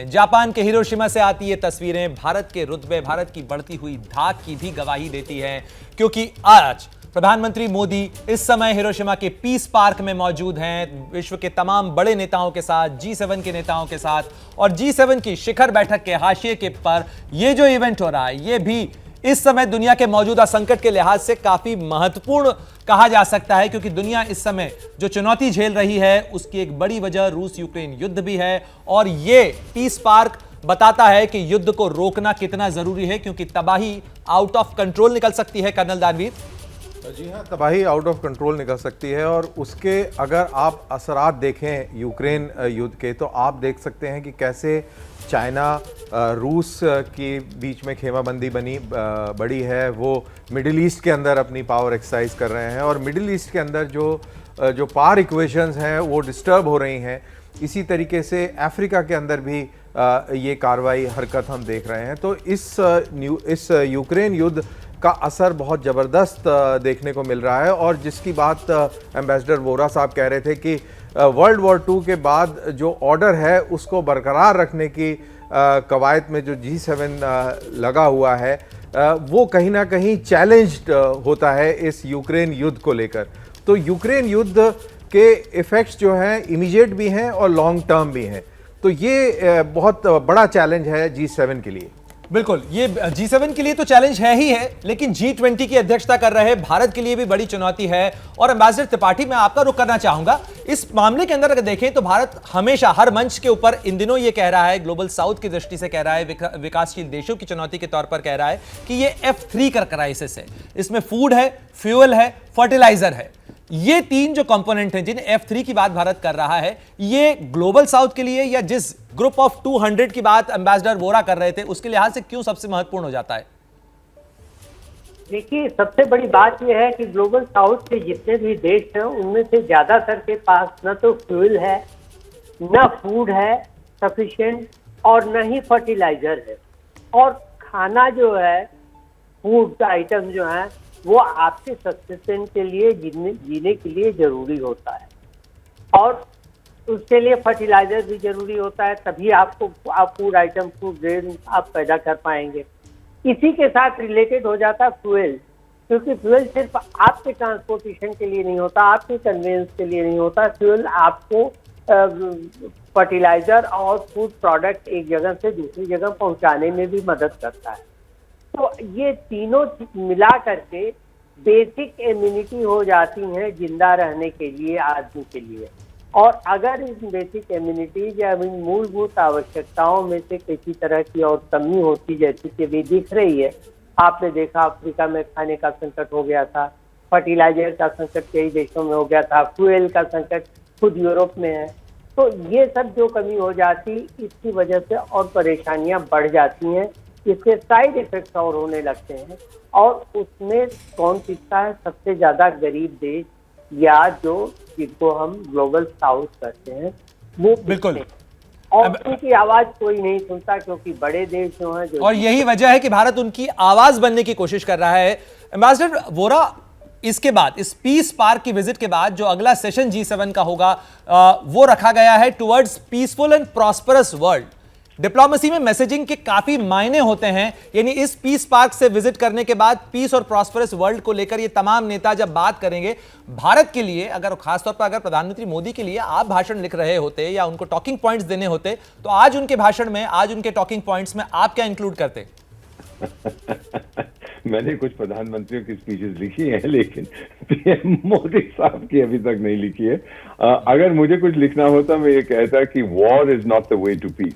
S1: जापान के हिरोशिमा से आती ये तस्वीरें भारत के रुतबे, भारत की बढ़ती हुई धाक की भी गवाही देती हैं, क्योंकि आज प्रधानमंत्री मोदी इस समय हिरोशिमा के पीस पार्क में मौजूद हैं, विश्व के तमाम बड़े नेताओं के साथ, G7 के नेताओं के साथ, और G7 की शिखर बैठक के हाशिए के पर ये जो इवेंट हो रहा है, ये भी इस समय दुनिया के मौजूदा संकट के लिहाज से काफी महत्वपूर्ण कहा जा सकता है, क्योंकि दुनिया इस समय जो चुनौती झेल रही है उसकी एक बड़ी वजह रूस यूक्रेन युद्ध भी है। और ये पीस पार्क बताता है कि युद्ध को रोकना कितना जरूरी है, क्योंकि तबाही आउट ऑफ कंट्रोल निकल सकती है। कर्नल दानवीर
S6: जी हाँ, तबाही आउट ऑफ कंट्रोल निकल सकती है और उसके अगर आप असरात देखें यूक्रेन युद्ध के, तो आप देख सकते हैं कि कैसे चाइना रूस के बीच में खेमाबंदी बड़ी है, वो मिडिल ईस्ट के अंदर अपनी पावर एक्सरसाइज कर रहे हैं और मिडिल ईस्ट के अंदर जो पावर इक्वेशंस हैं वो डिस्टर्ब हो रही हैं। इसी तरीके से अफ्रीका के अंदर भी ये कार्रवाई हरकत हम देख रहे हैं। तो इस यूक्रेन युद्ध का असर बहुत ज़बरदस्त देखने को मिल रहा है। और जिसकी बात एम्बेसडर वोरा साहब कह रहे थे कि वर्ल्ड वॉर 2 के बाद जो ऑर्डर है उसको बरकरार रखने की कवायद में जो G7 लगा हुआ है वो कहीं ना कहीं चैलेंज्ड होता है इस यूक्रेन युद्ध को लेकर। तो यूक्रेन युद्ध के इफ़ेक्ट्स जो हैं इमीडिएट भी हैं और लॉन्ग टर्म भी हैं। तो ये बहुत बड़ा चैलेंज है G7 के लिए।
S1: बिल्कुल, ये G7 के लिए तो चैलेंज है ही है, लेकिन G20 की अध्यक्षता कर रहे भारत के लिए भी बड़ी चुनौती है। और एम्बेसडर त्रिपाठी, मैं आपका रुख करना चाहूंगा इस मामले के अंदर। अगर देखें तो भारत हमेशा हर मंच के ऊपर इन दिनों ये कह रहा है, ग्लोबल साउथ की दृष्टि से कह रहा है, विकासशील देशों की चुनौती के तौर पर कह रहा है कि ये F3 का क्राइसिस है। इसमें फूड है, फ्यूल है, फर्टिलाइजर है। ये तीन जो कंपोनेंट हैं जिन्हें F3 की बात भारत कर रहा है, ये ग्लोबल साउथ के लिए या जिस ग्रुप ऑफ 200 की बात एम्बेसडर वोरा कर रहे थे उसके लिहाज से क्यों सबसे महत्वपूर्ण हो जाता है?
S8: देखिए, सबसे बड़ी बात यह है कि ग्लोबल साउथ के जितने भी देश हैं उनमें से ज्यादातर के पास न तो फ्यूल है, न फूड है सफिशिएंट, और न ही फर्टिलाइजर है। और खाना जो है, फूड आइटम जो है, वो आपके सस्टेन के लिए जीने के लिए जरूरी होता है। और उसके लिए फर्टिलाइजर भी जरूरी होता है, तभी आप फूड आइटम, फूड ग्रेन आप पैदा कर पाएंगे। इसी के साथ रिलेटेड हो जाता है फ्यूल, क्योंकि फ्यूल सिर्फ आपके ट्रांसपोर्टेशन के लिए नहीं होता, आपके कन्वेंस के लिए नहीं होता। फ्यूल आपको फर्टिलाइजर और फूड प्रोडक्ट एक जगह से दूसरी जगह पहुंचाने में भी मदद करता है। तो ये तीनों मिला करके बेसिक इम्यूनिटी हो जाती है जिंदा रहने के लिए, आदमी के लिए। और अगर इस बेसिक इम्यूनिटी या मूलभूत आवश्यकताओं में से किसी तरह की और कमी होती, जैसी कि भी दिख रही है, आपने देखा अफ्रीका में खाने का संकट हो गया था, फर्टिलाइजर का संकट कई देशों में हो गया था, फ्यूल का संकट खुद यूरोप में है। तो ये सब जो कमी हो जाती, इसकी वजह से और परेशानियां बढ़ जाती हैं, इसके साइड इफेक्ट्स और होने लगते हैं। और उसमें कौन सीखता है? सबसे ज्यादा गरीब देश, या जो जिनको हम ग्लोबल साउथ करते हैं, वो
S1: बिल्कुल।
S8: और उनकी आवाज कोई नहीं सुनता, क्योंकि बड़े देश जो हैं जो,
S1: और यही वजह है कि भारत उनकी आवाज बनने की कोशिश कर रहा है। एम्बेसडर वोरा, इसके बाद, इस पीस पार्क की विजिट के बाद जो अगला सेशन G7 का होगा वो रखा गया है towards peaceful and prosperous world. Diplomacy में मैसेजिंग के काफी मायने होते हैं, यानी इस पीस पार्क से विजिट करने के बाद पीस और प्रॉस्परस वर्ल्ड को लेकर ये तमाम नेता जब बात करेंगे, भारत के लिए, अगर खासतौर पर अगर प्रधानमंत्री मोदी के लिए आप भाषण लिख रहे होते या उनको टॉकिंग पॉइंट्स देने होते, तो आज उनके भाषण में, आज उनके टॉकिंग पॉइंट्स में आप क्या इंक्लूड करते?
S4: मैंने कुछ प्रधानमंत्रियों की स्पीचेस लिखी हैं, लेकिन पीएम मोदी साहब की अभी तक नहीं लिखी है। अगर मुझे कुछ लिखना होता, मैं ये कहता कि war is not the way to peace.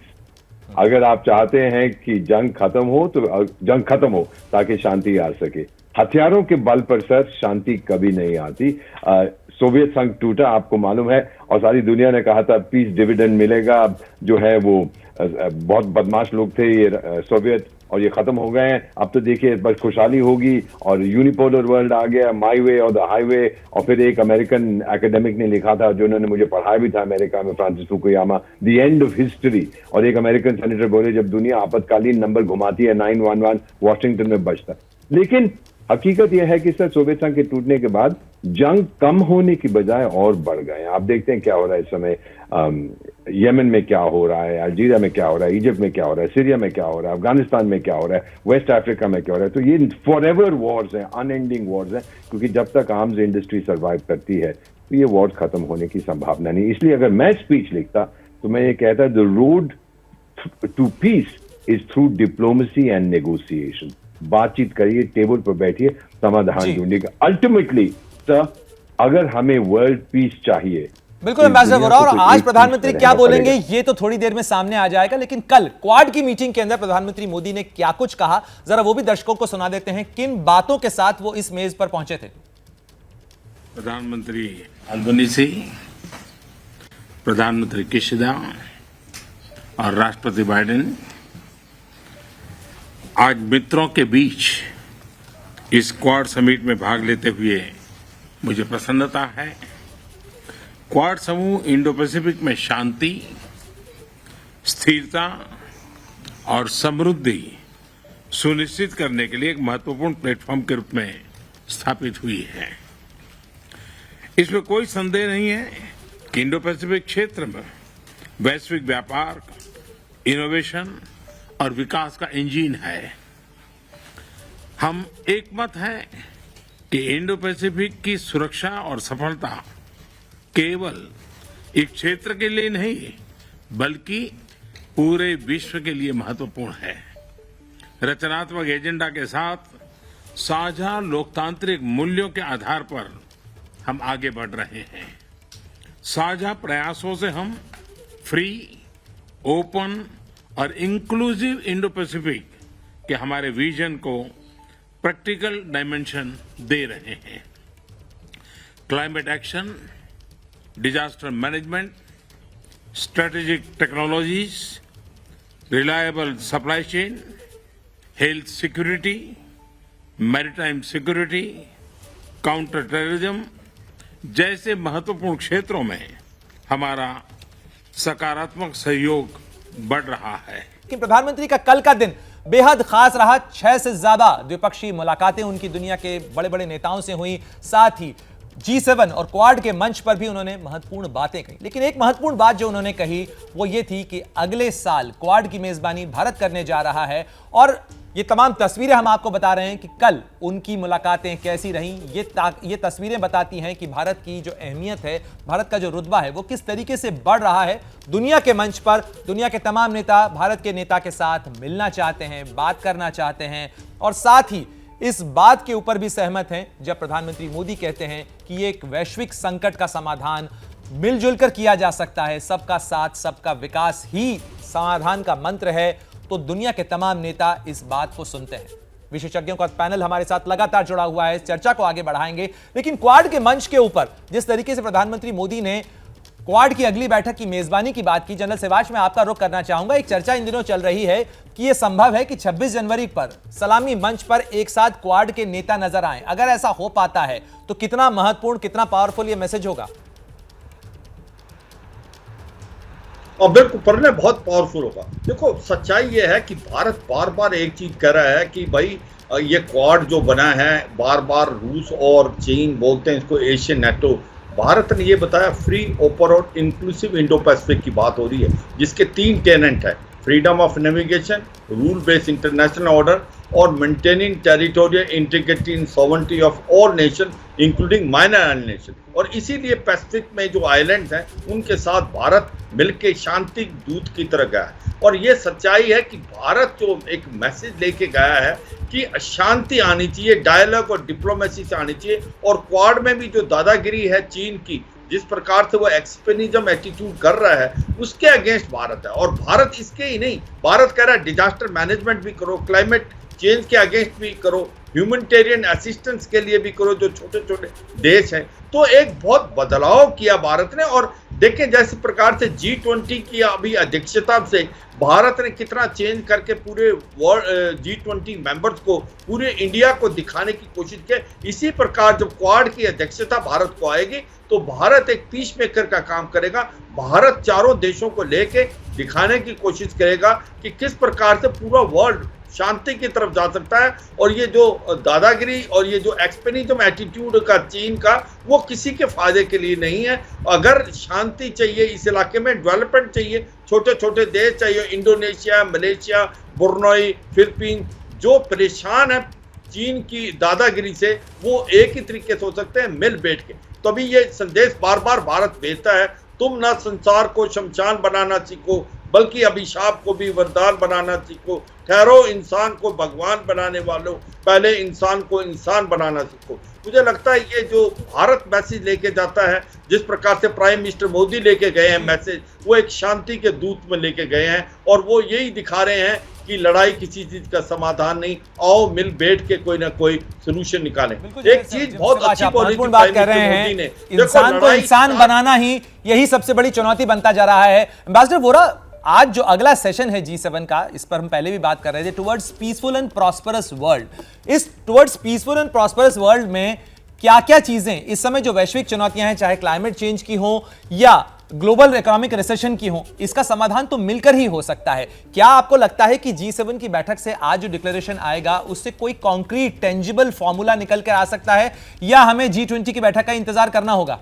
S4: अगर आप चाहते हैं कि जंग खत्म हो तो जंग खत्म हो ताकि शांति आ सके। हथियारों के बल पर सर शांति कभी नहीं आती। सोवियत संघ टूटा, आपको मालूम है, और सारी दुनिया ने कहा था पीस डिविडेंड मिलेगा। जो है वो बहुत बदमाश लोग थे ये सोवियत, और ये खत्म हो गए हैं। अब तो देखिए बस खुशहाली होगी और यूनिपोलर वर्ल्ड आ गया, माई वे और द हाईवे। और फिर एक अमेरिकन एकेडमिक ने लिखा था, जो उन्होंने मुझे पढ़ाया भी था अमेरिका में, Francis Fukuyama, the end of history. और एक अमेरिकन सेनेटर बोले, जब दुनिया आपातकालीन नंबर घुमाती है 911 वॉशिंगटन में बजता। लेकिन हकीकत यह है कि सर सोवियत संघ के टूटने के बाद जंग कम होने की बजाय और बढ़ गए। आप देखते हैं क्या हो रहा है इस समय, यमन में क्या हो रहा है, अल्जीरिया में क्या हो रहा है, इजिप्ट में क्या हो रहा है, सीरिया में क्या हो रहा है, अफगानिस्तान में क्या हो रहा है, वेस्ट अफ्रीका में क्या हो रहा है। तो ये फॉरएवर वॉर्स हैं, अनएंडिंग वॉर्स हैं, क्योंकि जब तक आर्म्स इंडस्ट्री सर्वाइव करती है तो ये वॉर्स खत्म होने की संभावना नहीं। इसलिए अगर मैं स्पीच लिखता तो मैं ये कहता, the road to peace is through diplomacy and negotiation. बातचीत करिए, टेबल पर बैठिए, समाधान ढूंढिएगा। अल्टीमेटली सर, अगर हमें वर्ल्ड पीस चाहिए,
S1: बिल्कुल एम्बेसडर वोरा, और आज प्रधानमंत्री क्या बोलेंगे ये तो थोड़ी देर में सामने आ जाएगा, लेकिन कल क्वाड की मीटिंग के अंदर प्रधानमंत्री मोदी ने क्या कुछ कहा, जरा वो भी दर्शकों को सुना देते हैं। किन बातों के साथ वो इस मेज पर पहुंचे थे?
S3: प्रधानमंत्री अल्बनीसी, प्रधानमंत्री किशिदा और राष्ट्रपति बाइडेन आज मित्रों के बीच इस क्वाड समिट में भाग लेते हुए मुझे प्रसन्नता है। क्वाड समूह इंडो पैसिफिक में शांति, स्थिरता और समृद्धि सुनिश्चित करने के लिए एक महत्वपूर्ण प्लेटफॉर्म के रूप में स्थापित हुई है। इसमें कोई संदेह नहीं है कि इंडो पैसिफिक क्षेत्र में वैश्विक व्यापार, इनोवेशन और विकास का इंजन है। हम एकमत हैं कि इंडो पैसिफिक की सुरक्षा और सफलता केवल इस क्षेत्र के लिए नहीं बल्कि पूरे विश्व के लिए महत्वपूर्ण है। रचनात्मक एजेंडा के साथ साझा लोकतांत्रिक मूल्यों के आधार पर हम आगे बढ़ रहे हैं। साझा प्रयासों से हम फ्री, ओपन और इंक्लूसिव इंडो पैसिफिक के हमारे विजन को प्रैक्टिकल डायमेंशन दे रहे हैं। Climate action, disaster management, strategic technologies, reliable supply chain, health security, maritime security, counter terrorism जैसे महत्वपूर्ण क्षेत्रों में हमारा सकारात्मक सहयोग बढ़ रहा है।
S1: कि प्रधानमंत्री का कल का दिन बेहद खास रहा। 6 से ज्यादा द्विपक्षीय मुलाकातें उनकी दुनिया के बड़े बड़े नेताओं से हुई। साथ ही G7 और क्वाड के मंच पर भी उन्होंने महत्वपूर्ण बातें कही। लेकिन एक महत्वपूर्ण बात जो उन्होंने कही वो ये थी कि अगले साल क्वाड की मेजबानी भारत करने जा रहा है और ये तमाम तस्वीरें हम आपको बता रहे हैं कि कल उनकी मुलाकातें कैसी रहीं। ये तस्वीरें बताती हैं कि भारत की जो अहमियत है, भारत का जो रुतबा है वो किस तरीके से बढ़ रहा है। दुनिया के मंच पर दुनिया के तमाम नेता भारत के नेता के साथ मिलना चाहते हैं, बात करना चाहते हैं और साथ ही इस बात के ऊपर भी सहमत हैं जब प्रधानमंत्री मोदी कहते हैं कि ये एक वैश्विक संकट का समाधान मिलजुल कर किया जा सकता है। सबका साथ, सबका विकास ही समाधान का मंत्र है। तो दुनिया के तमाम नेता इस बात को सुनते हैं। विशेषज्ञों का पैनल हमारे साथ लगातार जुड़ा हुआ है, चर्चा को आगे बढ़ाएंगे। लेकिन क्वाड के मंच के ऊपर जिस तरीके से प्रधानमंत्री मोदी ने क्वाड की अगली बैठक की मेजबानी की बात की, जनरल सेवाज, मैं आपका रुख करना चाहूंगा। एक चर्चा इन दिनों चल रही है कि यह संभव है कि 26 जनवरी पर सलामी मंच पर एक साथ क्वाड के नेता नजर आए। अगर ऐसा हो पाता है तो कितना महत्वपूर्ण, कितना पावरफुल यह मैसेज होगा?
S7: और बिल्कुल पढ़ने बहुत पावरफुल होगा। देखो, सच्चाई ये है कि भारत बार बार एक चीज कह रहा है कि भाई ये क्वाड जो बना है, बार बार रूस और चीन बोलते हैं इसको एशियन नेटो। भारत ने ये बताया फ्री, ओपन और इंक्लूसिव इंडो पैसिफिक की बात हो रही है, जिसके 3 टेनेंट है: freedom of navigation, rule based international order और maintaining territorial integrity and sovereignty of all nation including minor island nation. और इसीलिए पैसिफिक में जो आइलैंड्स हैं उनके साथ भारत मिलकर शांति दूत की तरह गया है। और ये सच्चाई है कि भारत जो एक मैसेज लेके गया है कि शांति आनी चाहिए, डायलॉग और डिप्लोमेसी से आनी चाहिए। और क्वाड में भी जो दादागिरी है चीन की, जिस प्रकार से वो एक्सपेनिज्म एटीट्यूड कर रहा है, उसके अगेंस्ट भारत है। और भारत इसके ही नहीं, भारत कह रहा है डिजास्टर मैनेजमेंट भी करो, क्लाइमेट चेंज के अगेंस्ट भी करो, ह्यूमैनिटेरियन असिस्टेंस के लिए भी करो जो छोटे छोटे देश हैं। तो एक बहुत बदलाव किया भारत ने। और देखें जैसे प्रकार से G20 की अभी अध्यक्षता से भारत ने कितना चेंज करके पूरे वर्ल्ड G20 मेंबर्स को, पूरे इंडिया को दिखाने की कोशिश की। इसी प्रकार जब क्वाड की अध्यक्षता भारत को आएगी तो भारत एक पीस मेकर का काम करेगा। भारत चारों देशों को लेके दिखाने की कोशिश करेगा कि किस प्रकार से पूरा वर्ल्ड शांति की तरफ जा सकता है। और ये जो दादागिरी और ये जो एक्सपेनिज्म एटीट्यूड का चीन का, वो किसी के फायदे के लिए नहीं है। अगर शांति चाहिए इस इलाके में, डेवलपमेंट चाहिए, छोटे छोटे देश चाहिए, इंडोनेशिया, मलेशिया, ब्रुनेई, फिलीपीन, जो परेशान है चीन की दादागिरी से, वो एक ही तरीके से हो सकते हैं, मिल बैठ के। तभी ये संदेश बार बार भारत भेजता है, तुम ना संसार को शमशान बनाना सीखो बल्कि अभिशाप को भी वरदान बनाना सीखो। ठहरो इंसान को भगवान बनाने वालों, पहले इंसान को इंसान बनाना सीखो। मुझे लगता है ये जो भारत मैसेज लेके जाता है, जिस प्रकार से प्राइम मिनिस्टर मोदी लेके गए हैं मैसेज, वो एक शांति के दूत में लेके गए हैं। और वो यही दिखा रहे हैं कि लड़ाई किसी चीज का समाधान नहीं, आओ मिल बैठ के कोई ना कोई सोल्यूशन निकालें। एक चीज बहुत अच्छी
S1: बात कर रहे हैं, इंसान को इंसान बनाना ही यही सबसे बड़ी चुनौती बनता जा रहा है। एम्बेसडर वोरा, आज जो अगला सेशन है G7 का, इस पर हम पहले भी बात कर रहे थे, towards peaceful and prosperous world. इस towards peaceful and prosperous world में क्या क्या चीजें इस समय जो वैश्विक चुनौतियां हैं, चाहे क्लाइमेट चेंज की हो या ग्लोबल इकोनॉमिक रिसेशन की हो, इसका समाधान तो मिलकर ही हो सकता है। क्या आपको लगता है कि G7 की बैठक से आज जो डिक्लेरेशन आएगा उससे कोई कॉन्क्रीट टेंजिबल फॉर्मूला निकल कर आ सकता है, या हमें G20 की बैठक का इंतजार करना होगा?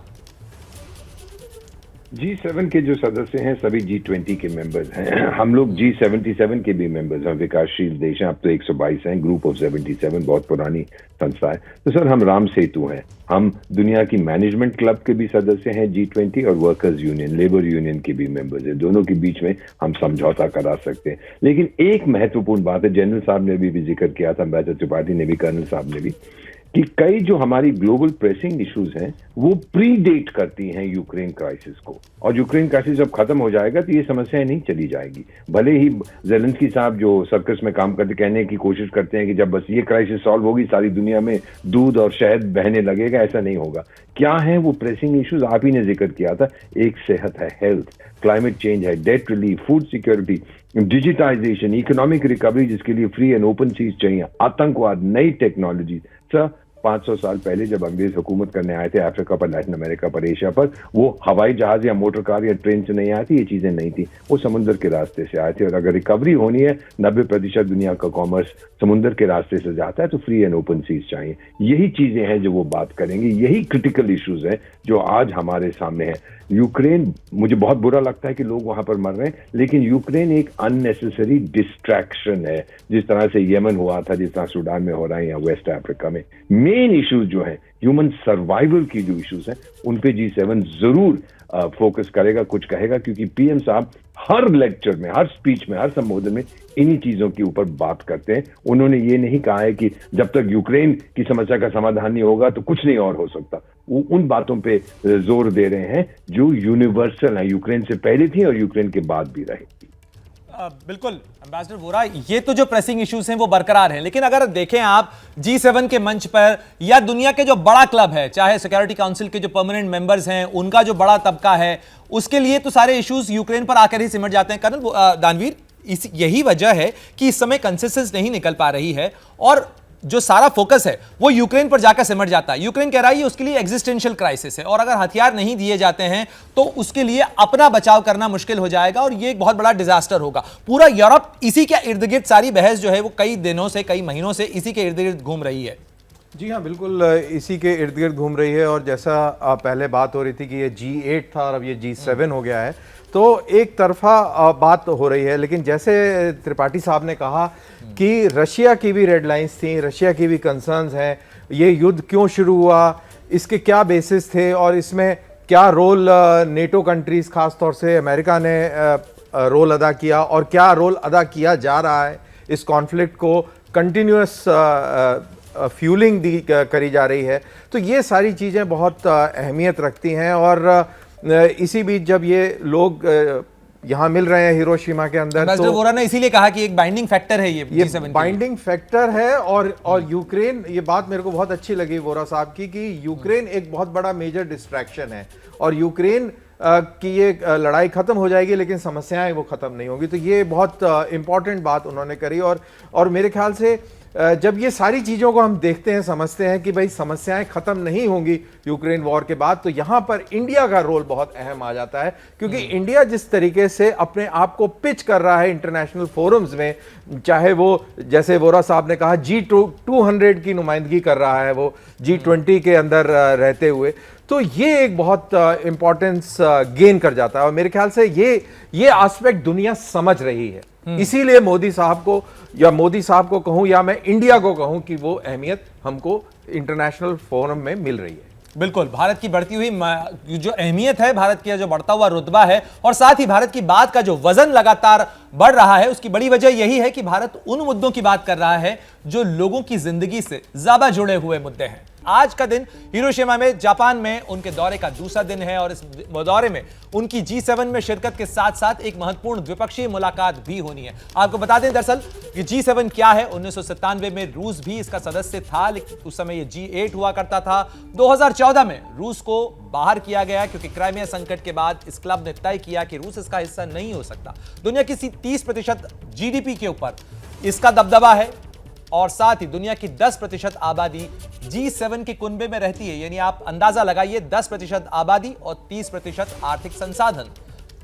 S4: G7 के जो सदस्य हैं सभी G20 के मेंबर्स हैं। हम लोग G77 के भी मेंबर्स हैं, विकासशील देश हैं। अब तो 122 हैं, ग्रुप ऑफ 77, बहुत पुरानी संस्था है। तो सर हम राम सेतु हैं। हम दुनिया की मैनेजमेंट क्लब के भी सदस्य हैं G20, और वर्कर्स यूनियन, लेबर यूनियन के भी मेंबर्स हैं। दोनों के बीच में हम समझौता करा सकते हैं। लेकिन एक महत्वपूर्ण बात है, जनरल साहब ने भी जिक्र किया था, एम्बेसडर त्रिपाठी ने भी, कर्नल साहब ने भी, कि कई जो हमारी ग्लोबल प्रेसिंग इश्यूज हैं वो प्रीडेट करती हैं यूक्रेन क्राइसिस को, और यूक्रेन क्राइसिस जब खत्म हो जाएगा तो ये समस्याएं नहीं चली जाएगी। भले ही ज़ेलेंस्की साहब जो सर्कस में काम करते कहने की कोशिश करते हैं कि जब बस ये क्राइसिस सॉल्व होगी सारी दुनिया में दूध और शहद बहने लगेगा, ऐसा नहीं होगा। क्या है वो प्रेसिंग इश्यूज? आप ही ने जिक्र किया था, एक सेहत है, हेल्थ, क्लाइमेट चेंज है, debt relief, food security, digitisation, economic recovery जिसके लिए फ्री एंड ओपन सीज चाहिए, आतंकवाद, नई टेक्नोलॉजी। सर 500 साल पहले जब अंग्रेज हुकूमत करने आए थे अफ्रीका पर, लैटिन अमेरिका पर, एशिया पर, वो हवाई जहाज या मोटर कार या ट्रेन से नहीं आती थी, ये चीजें नहीं थी, वो समुद्र के रास्ते से आए थे। और अगर रिकवरी होनी है, 90% दुनिया का कॉमर्स समुद्र के रास्ते से जाता है, तो फ्री एंड ओपन सीज चाहिए। यही चीजें हैं जो वो बात करेंगे, यही क्रिटिकल इश्यूज हैं जो आज हमारे सामने है। यूक्रेन, मुझे बहुत बुरा लगता है कि लोग वहां पर मर रहे हैं, लेकिन यूक्रेन एक अननेसेसरी डिस्ट्रैक्शन है, जिस तरह से यमन हुआ था, जिस तरह सूडान में हो रहा है या वेस्ट अफ्रीका में। मेन इश्यूज जो हैं, ह्यूमन सर्वाइवल की जो इश्यूज हैं, उन पे G7 जरूर फोकस करेगा, कुछ कहेगा, क्योंकि पीएम साहब हर लेक्चर में, हर स्पीच में, हर संबोधन में इन्हीं चीजों के ऊपर बात करते हैं। उन्होंने ये नहीं कहा है कि जब तक यूक्रेन की समस्या का समाधान नहीं होगा तो कुछ नहीं और हो सकता। वो उन बातों पे जोर दे रहे हैं जो यूनिवर्सल है, यूक्रेन से पहले थी और यूक्रेन के बाद भी रहेगी।
S1: बिल्कुल एम्बेसडर वोरा, ये तो जो प्रेसिंग इश्यूज हैं वो बरकरार हैं, लेकिन अगर देखें आप G7 के मंच पर या दुनिया के जो बड़ा क्लब है, चाहे सिक्योरिटी काउंसिल के जो परमानेंट मेंबर्स हैं, उनका जो बड़ा तबका है, उसके लिए तो सारे इश्यूज यूक्रेन पर आकर ही सिमट जाते हैं। कर्नल दानवीर, यही वजह है कि इस समय कंसेंसस नहीं निकल पा रही है और जो सारा फोकस है वो यूक्रेन पर जाकर सिमट जाता है। यूक्रेन कह रहा है उसके लिए एग्जिस्टेंशियल क्राइसिस है, और अगर हथियार नहीं दिए जाते हैं तो उसके लिए अपना बचाव करना मुश्किल हो जाएगा और ये एक बहुत बड़ा डिजास्टर होगा। पूरा यूरोप इसी के इर्द गिर्द, सारी बहस जो है वो कई दिनों से, कई महीनों से इसी के इर्द गिर्द घूम रही है।
S6: जी हाँ, बिल्कुल इसी के इर्द गिर्द घूम रही है। और जैसा पहले बात हो रही थी कि ये G8 था और अब ये G7 हो गया है, तो एक तरफा बात हो रही है। लेकिन जैसे त्रिपाठी साहब ने कहा कि रशिया की भी रेड लाइंस थी, रशिया की भी कंसर्न्स हैं, ये युद्ध क्यों शुरू हुआ, इसके क्या बेसिस थे और इसमें क्या रोल नेटो कंट्रीज़ खास तौर से अमेरिका ने रोल अदा किया और क्या रोल अदा किया जा रहा है, इस कॉन्फ्लिक्ट को कंटिन्यूस फ्यूलिंग दी करी जा रही है। तो ये सारी चीज़ें बहुत अहमियत रखती हैं। और इसी बीच जब ये लोग यहाँ मिल रहे हैं हिरोशिमा के अंदर, तो
S1: वोरा ने इसीलिए कहा कि एक बाइंडिंग फैक्टर है ये
S6: बाइंडिंग फैक्टर है। और यूक्रेन, ये बात मेरे को बहुत अच्छी लगी वोरा साहब की कि यूक्रेन एक बहुत बड़ा मेजर डिस्ट्रैक्शन है और यूक्रेन की ये लड़ाई खत्म हो जाएगी लेकिन समस्याएं वो खत्म नहीं होंगी। तो ये बहुत इंपॉर्टेंट बात उन्होंने करी। और मेरे ख्याल से जब ये सारी चीज़ों को हम देखते हैं, समझते हैं कि भाई समस्याएं ख़त्म नहीं होंगी यूक्रेन वॉर के बाद, तो यहाँ पर इंडिया का रोल बहुत अहम आ जाता है। क्योंकि इंडिया जिस तरीके से अपने आप को पिच कर रहा है इंटरनेशनल फोरम्स में, चाहे वो जैसे वोरा साहब ने कहा G200 की नुमाइंदगी कर रहा है वो G20 के अंदर रहते हुए, तो ये एक बहुत इंपॉर्टेंस गेन कर जाता है। और मेरे ख्याल से ये एस्पेक्ट दुनिया समझ रही है। इसीलिए मोदी साहब को, या मोदी साहब को कहूं या मैं इंडिया को कहूं, कि वो अहमियत हमको इंटरनेशनल फोरम में मिल रही है।
S1: बिल्कुल, भारत की बढ़ती हुई जो अहमियत है, भारत का जो बढ़ता हुआ रुतबा है, और साथ ही भारत की बात का जो वजन लगातार बढ़ रहा है, उसकी बड़ी वजह यही है कि भारत उन मुद्दों की बात कर रहा है जो लोगों की जिंदगी से ज्यादा जुड़े हुए मुद्दे हैं। आज का दिन हिरोशिमा में, जापान में उनके दौरे का दूसरा दिन है और इस दौरे में उनकी G7 में शिरकत के साथ साथ एक महत्वपूर्ण द्विपक्षीय मुलाकात भी होनी है। आपको बता दें दरअसल कि G7 क्या है। 1997 में रूस भी इसका सदस्य था, लेकिन उस समय ये G8 हुआ करता था। 2014 में रूस को बाहर किया गया क्योंकि क्राइमिया संकट के बाद इस क्लब ने तय किया कि रूस इसका हिस्सा नहीं हो सकता। दुनिया की 30% GDP के ऊपर इसका दबदबा है। और साथ ही दुनिया की 10% आबादी G7 के कुनबे में रहती है। यानी आप अंदाजा लगाइए, 10% आबादी और 30% आर्थिक संसाधन।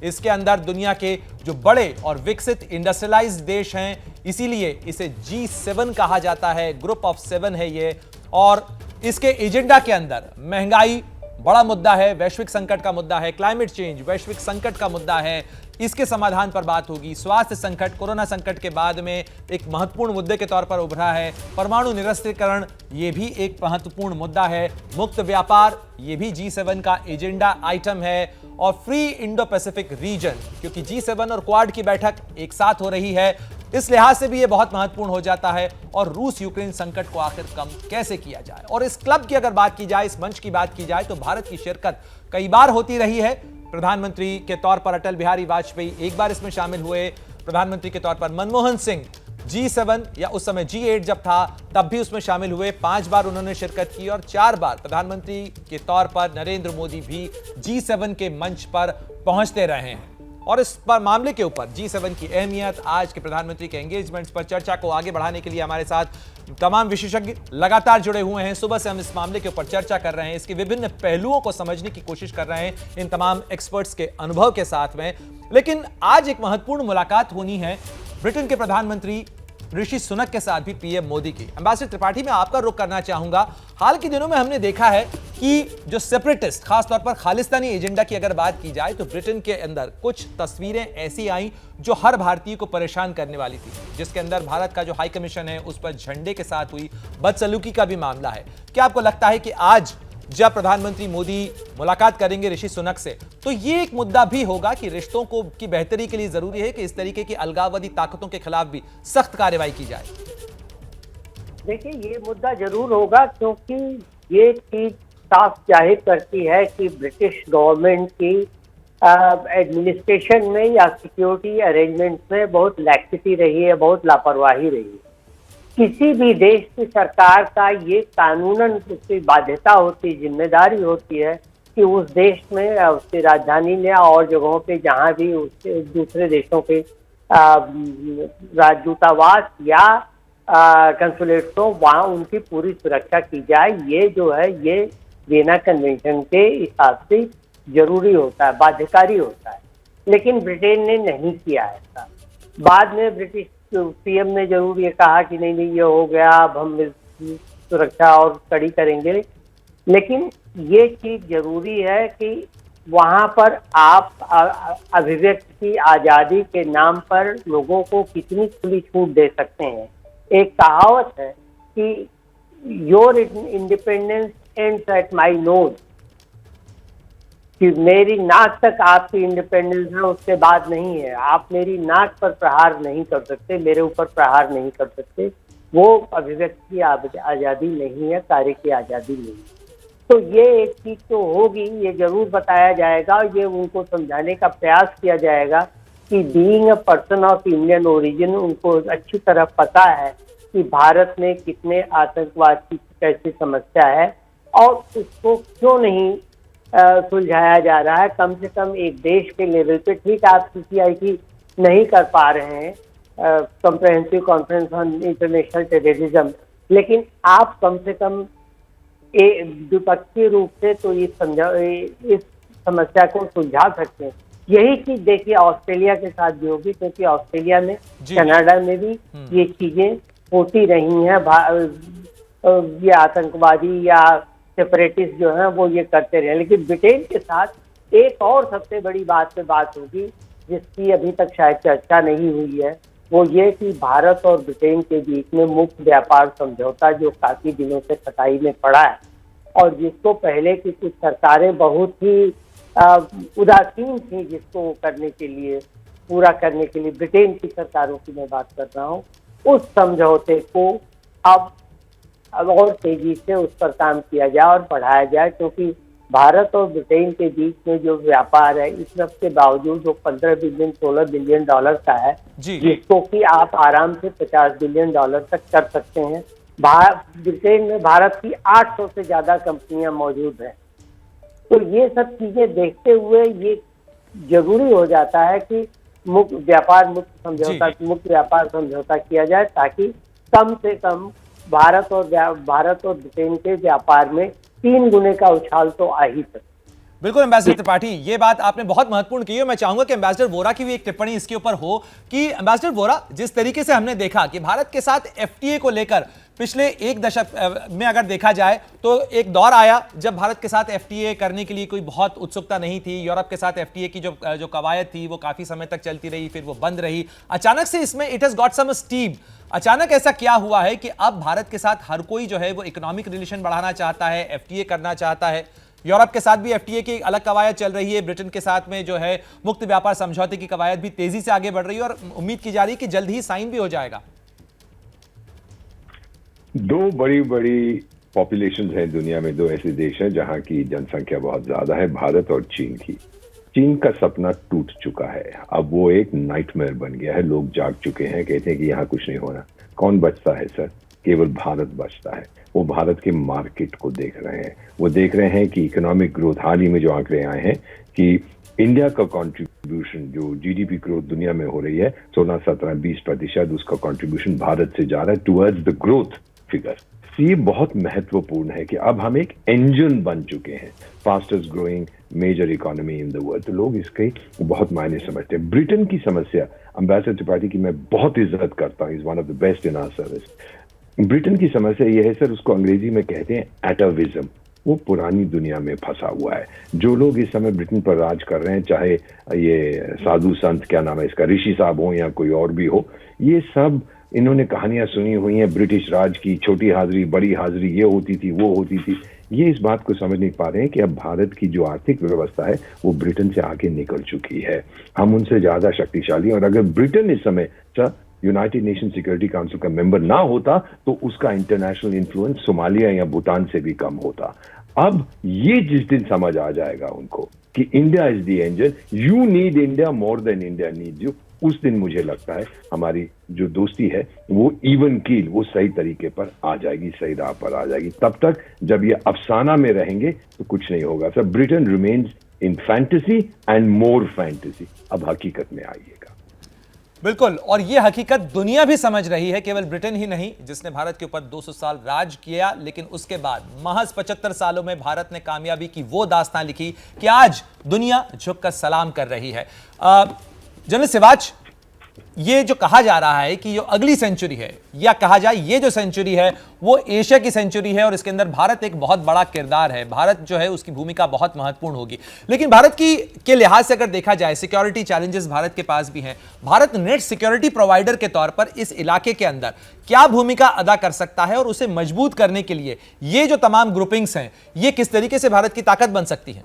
S1: इसके अंदर दुनिया के जो बड़े और विकसित इंडस्ट्रियलाइज्ड देश हैं, इसीलिए इसे G7 कहा जाता है, ग्रुप ऑफ 7 है ये। और इसके एजेंडा के अंदर महंगाई बड़ा मुद्दा है, वैश्विक संकट का मुद्दा है, क्लाइमेट चेंज वैश्विक संकट का मुद्दा है, इसके समाधान पर बात होगी। स्वास्थ्य संकट कोरोना संकट के बाद में एक महत्वपूर्ण मुद्दे के तौर पर उभरा है। परमाणु निरस्त्रीकरण ये भी एक महत्वपूर्ण मुद्दा है। मुक्त व्यापार ये भी G7 का एजेंडा आइटम है। और फ्री इंडो पैसिफिक रीजन, क्योंकि G7 और क्वाड की बैठक एक साथ हो रही है, इस लिहाज से भी ये बहुत महत्वपूर्ण हो जाता है। और रूस यूक्रेन संकट को आखिर कम कैसे किया जाए। और इस क्लब की अगर बात की जाए, इस मंच की बात की जाए, तो भारत की शिरकत कई बार होती रही है। प्रधानमंत्री के तौर पर अटल बिहारी वाजपेयी एक बार इसमें शामिल हुए, प्रधानमंत्री के तौर पर मनमोहन सिंह G7 या उस समय G8 जब था तब भी उसमें शामिल हुए, 5 बार उन्होंने शिरकत की। और 4 बार प्रधानमंत्री के तौर पर नरेंद्र मोदी भी G7 के मंच पर पहुंचते रहे हैं। और इस पर मामले के ऊपर G7 की अहमियत, आज के प्रधानमंत्री के एंगेजमेंट्स पर चर्चा को आगे बढ़ाने के लिए हमारे साथ तमाम विशेषज्ञ लगातार जुड़े हुए हैं। सुबह से हम इस मामले के ऊपर चर्चा कर रहे हैं, इसके विभिन्न पहलुओं को समझने की कोशिश कर रहे हैं इन तमाम एक्सपर्ट्स के अनुभव के साथ में। लेकिन आज एक महत्वपूर्ण मुलाकात होनी है ब्रिटेन के प्रधानमंत्री ऋषि सुनक के साथ भी पीएम मोदी की। एम्बेसडर त्रिपाठी, मैं आपका रुख करना चाहूंगा। हाल के दिनों में हमने देखा है कि जो सेपरेटिस्ट, खासतौर पर खालिस्तानी एजेंडा की अगर बात की जाए, तो ब्रिटेन के अंदर कुछ तस्वीरें ऐसी आई जो हर भारतीय को परेशान करने वाली थी, जिसके अंदर भारत का जो हाई कमीशन है उस पर झंडे के साथ हुई बदसलूकी का भी मामला है। क्या आपको लगता है कि आज जब प्रधानमंत्री मोदी मुलाकात करेंगे ऋषि सुनक से, तो ये एक मुद्दा भी होगा कि रिश्तों को की बेहतरी के लिए जरूरी है कि इस तरीके की अलगाववादी ताकतों के खिलाफ भी सख्त कार्रवाई की जाए?
S8: देखिए, ये मुद्दा जरूर होगा, क्योंकि ये चीज साफ जाहिर करती है कि ब्रिटिश गवर्नमेंट की एडमिनिस्ट्रेशन में या सिक्योरिटी अरेंजमेंट्स में बहुत लैक्सिटी रही है, बहुत लापरवाही रही है। किसी भी देश की सरकार का ये कानूनन उसकी बाध्यता होती, जिम्मेदारी होती है कि उस देश में, उसकी राजधानी में और जगहों पे जहाँ भी उसके दूसरे देशों के राजदूतावास या कंसुलेट्स हो, वहाँ उनकी पूरी सुरक्षा की जाए। ये जो है, ये वियना कन्वेंशन के हिसाब से जरूरी होता है, बाध्यकारी होता है। लेकिन ब्रिटेन ने नहीं किया ऐसा। बाद में ब्रिटिश पीएम ने जरूर ये कहा कि नहीं नहीं, ये हो गया, अब हम सुरक्षा और कड़ी करेंगे। लेकिन ये चीज जरूरी है कि वहाँ पर आप अभिव्यक्ति की आज़ादी के नाम पर लोगों को कितनी खुली छूट दे सकते हैं। एक कहावत है कि your independence ends at my nose, कि मेरी नाक तक आपकी इंडिपेंडेंस है, उसके बाद नहीं है। आप मेरी नाक पर प्रहार नहीं कर सकते, मेरे ऊपर प्रहार नहीं कर सकते। वो अभिव्यक्ति की आज़ादी नहीं है, कार्य की आज़ादी नहीं है। तो ये एक चीज तो होगी, ये जरूर बताया जाएगा, ये उनको समझाने का प्रयास किया जाएगा कि being a person of Indian origin, उनको अच्छी तरह पता है कि भारत में कितने आतंकवाद की कैसी समस्या है और उसको क्यों नहीं सुलझाया जा रहा है। कम से कम एक देश के लेवल पे, ठीक है आप सीसीआई की नहीं कर पा रहे हैं, comprehensive conference on international terrorism, लेकिन आप कम से कम द्विपक्षीय रूप से तो इस समस्या को सुलझा सकते हैं। यही चीज देखिए ऑस्ट्रेलिया के साथ भी होगी, क्योंकि ऑस्ट्रेलिया में, कनाडा में भी ये चीजें होती रही हैं। ये आतंकवादी या सेपरेटिस्ट जो है वो ये करते रहे। लेकिन ब्रिटेन के साथ एक और सबसे बड़ी बात पे बात होगी, जिसकी अभी तक शायद चर्चा नहीं हुई है, वो ये कि भारत और ब्रिटेन के बीच में मुक्त व्यापार समझौता जो काफी दिनों से खटाई में पड़ा है और जिसको पहले की कुछ सरकारें बहुत ही उदासीन थी जिसको करने के लिए, पूरा करने के लिए, ब्रिटेन की सरकारों की मैं बात कर रहा हूँ, उस समझौते को अब और तेजी से उस पर काम किया जाए और बढ़ाया जाए। क्योंकि भारत और ब्रिटेन के बीच में जो व्यापार है, इस सब के बावजूद वो 15 बिलियन 16 बिलियन डॉलर का है, जिसको कि आप आराम से 50 बिलियन डॉलर तक कर सकते हैं। ब्रिटेन में भारत की 800 से ज्यादा कंपनियां मौजूद हैं। तो ये सब चीजें देखते हुए ये जरूरी हो जाता है कि मुक्त व्यापार समझौता किया जाए, ताकि कम से कम भारत और ब्रिटेन के व्यापार में 3 गुने का उछाल तो आ ही सकता है।
S1: बिल्कुल एम्बेसडर त्रिपाठी, ये बात आपने बहुत महत्वपूर्ण की है। मैं चाहूंगा कि एम्बेसडर वोरा की भी एक टिप्पणी इसके ऊपर हो कि एम्बेसडर वोरा, जिस तरीके से हमने देखा कि भारत के साथ एफटीए को लेकर पिछले एक दशक में अगर देखा जाए तो एक दौर आया जब भारत के साथ एफटीए करने के लिए कोई बहुत उत्सुकता नहीं थी। यूरोप के साथ एफटीए की जो कवायद थी वो काफी समय तक चलती रही, फिर वो बंद रही। अचानक से इसमें it has got some steam. अचानक ऐसा क्या हुआ है कि अब भारत के साथ हर कोई जो है वो इकोनॉमिक रिलेशन बढ़ाना चाहता है, एफटीए करना चाहता है। यूरोप के साथ भी एफटीए की अलग कवायद चल रही है, ब्रिटेन के साथ में जो है मुक्त व्यापार समझौते की कवायद भी तेजी से आगे बढ़ रही है और उम्मीद की जा रही है कि जल्द ही साइन भी हो जाएगा।
S4: दो बड़ी बड़ी पॉपुलेशन हैं दुनिया में, दो ऐसे देश हैं जहां की जनसंख्या बहुत ज्यादा है, भारत और चीन की। चीन का सपना टूट चुका है, अब वो एक नाइटमेयर बन गया है। लोग जाग चुके हैं, कहते हैं कि यहाँ कुछ नहीं होना। कौन बचता है सर? केवल भारत बचता है। वो भारत के मार्केट को देख रहे हैं, वो देख रहे हैं कि इकोनॉमिक ग्रोथ, हाल ही में जो आंकड़े आए हैं कि इंडिया का कंट्रीब्यूशन जो जीडीपी ग्रोथ दुनिया में हो रही है 16, 17, 20%, उसका कंट्रीब्यूशन भारत से जा रहा है टुवर्ड्स द ग्रोथ फिगर। ये बहुत महत्वपूर्ण है कि अब हम एक इंजन बन चुके हैं, fastest growing major economy in the world. तो लोग इसके बहुत मायने समझते हैं। ब्रिटेन की समस्या, एम्बेसडर त्रिपाठी की मैं बहुत इज्जत करता हूँ, is one of the best in our service. Britain की समस्या यह है सर, उसको अंग्रेजी में कहते हैं एटाविज्म। वो पुरानी दुनिया में फंसा हुआ है। जो लोग इस समय ब्रिटेन पर राज कर रहे हैं, चाहे ये साधु संत, क्या नाम है इसका, ऋषि साहब हो या कोई और भी हो, ये सब इन्होंने कहानियां सुनी हुई हैं ब्रिटिश राज की, छोटी हाजिरी बड़ी हाजिरी, ये होती थी वो होती थी। ये इस बात को समझ नहीं पा रहे हैं कि अब भारत की जो आर्थिक व्यवस्था है वो ब्रिटेन से आगे निकल चुकी है। हम उनसे ज्यादा शक्तिशाली, और अगर ब्रिटेन इस समय यूनाइटेड नेशन सिक्योरिटी काउंसिल का मेंबर ना होता तो उसका इंटरनेशनल इन्फ्लुएंस सोमालिया या भूटान से भी कम होता। अब ये जिस दिन समझ आ जाएगा उनको कि India is the engine, you need India more than India need you, उस दिन मुझे लगता है हमारी जो दोस्ती है वो इवन कील, वो सही तरीके पर आ जाएगी, सही राह पर आ जाएगी। तब तक जब ये अफसाना में रहेंगे तो कुछ नहीं होगा sir. Britain remains in fantasy and more fantasy. अब हकीकत में आइएगा।
S1: बिल्कुल, और यह हकीकत दुनिया भी समझ रही है, केवल ब्रिटेन ही नहीं जिसने भारत के ऊपर 200 साल राज किया, लेकिन उसके बाद महज 75 सालों में भारत ने कामयाबी की वो दास्तान लिखी कि आज दुनिया झुककर सलाम कर रही है। जनरल सिवाच, ये जो कहा जा रहा है कि जो अगली सेंचुरी है, या कहा जाए ये जो सेंचुरी है वो एशिया की सेंचुरी है और इसके अंदर भारत एक बहुत बड़ा किरदार है, भारत जो है उसकी भूमिका बहुत महत्वपूर्ण होगी। लेकिन भारत की के लिहाज से अगर देखा जाए, सिक्योरिटी चैलेंजेस भारत के पास भी हैं। भारत नेट सिक्योरिटी प्रोवाइडर के तौर पर इस इलाके के अंदर क्या भूमिका अदा कर सकता है और उसे मजबूत करने के लिए ये जो तमाम ग्रुपिंग्स हैं, ये किस तरीके से भारत की ताकत बन सकती है?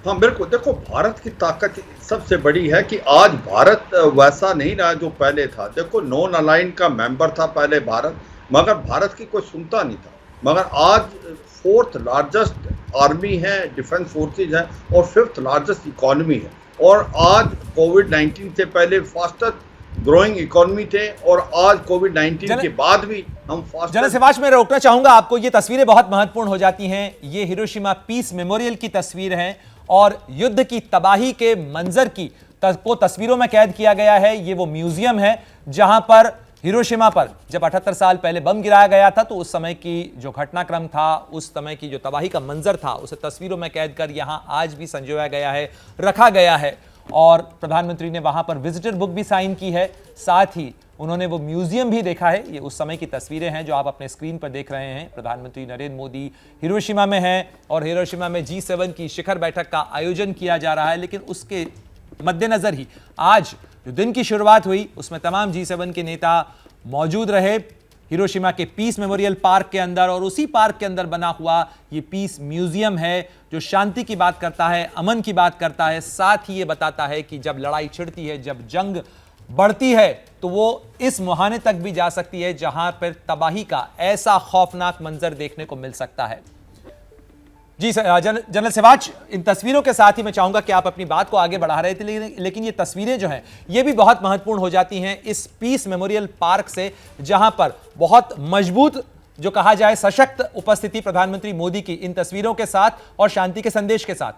S7: हाँ बिल्कुल, देखो भारत की ताकत सबसे बड़ी है कि आज भारत वैसा नहीं रहा जो पहले था। देखो नॉन अलाइन का मेंबर था पहले भारत, मगर भारत की कोई सुनता नहीं था। मगर आज 4th लार्जेस्ट आर्मी है, डिफेंस फोर्सेज है, और 5th लार्जेस्ट इकोनॉमी है। और आज कोविड-19 से पहले फास्टेस्ट ग्रोइंग इकोनॉमी थे, और आज कोविड-19 के बाद भी हम फास्ट।
S1: जनरल सिवाच, मैं रोकना चाहूंगा आपको, ये तस्वीरें बहुत महत्वपूर्ण हो जाती हैं। ये हिरोशिमा पीस मेमोरियल की तस्वीर है और युद्ध की तबाही के मंजर को तस्वीरों में कैद किया गया है। ये वो म्यूजियम है जहां पर हिरोशिमा पर जब 78 साल पहले बम गिराया गया था तो उस समय की जो घटनाक्रम था, उस समय की जो तबाही का मंजर था, उसे तस्वीरों में कैद कर यहां आज भी संजोया गया है, रखा गया है। और प्रधानमंत्री ने वहां पर विजिटर बुक भी साइन की है, साथ ही उन्होंने वो म्यूजियम भी देखा है। ये उस समय की तस्वीरें हैं जो आप अपने स्क्रीन पर देख रहे हैं। प्रधानमंत्री नरेंद्र मोदी हिरोशिमा में हैं और हिरोशिमा में G7 की शिखर बैठक का आयोजन किया जा रहा है। लेकिन उसके मद्देनजर ही आज जो दिन की शुरुआत हुई उसमें तमाम G7 के नेता मौजूद रहे हिरोशिमा के पीस मेमोरियल पार्क के अंदर। और उसी पार्क के अंदर बना हुआ ये पीस म्यूजियम है जो शांति की बात करता है, अमन की बात करता है, साथ ही ये बताता है कि जब लड़ाई छिड़ती है, जब जंग बढ़ती है तो वो इस मुहाने तक भी जा सकती है जहां पर तबाही का ऐसा खौफनाक मंजर देखने को मिल सकता है। जी जनरल सिवाच, इन तस्वीरों के साथ ही मैं चाहूंगा कि आप अपनी बात को आगे बढ़ा रहे थे, लेकिन ये तस्वीरें जो हैं ये भी बहुत महत्वपूर्ण हो जाती हैं इस पीस मेमोरियल पार्क से, जहां पर बहुत मजबूत, जो कहा जाए सशक्त उपस्थिति प्रधानमंत्री मोदी की इन तस्वीरों के साथ और शांति के संदेश के साथ।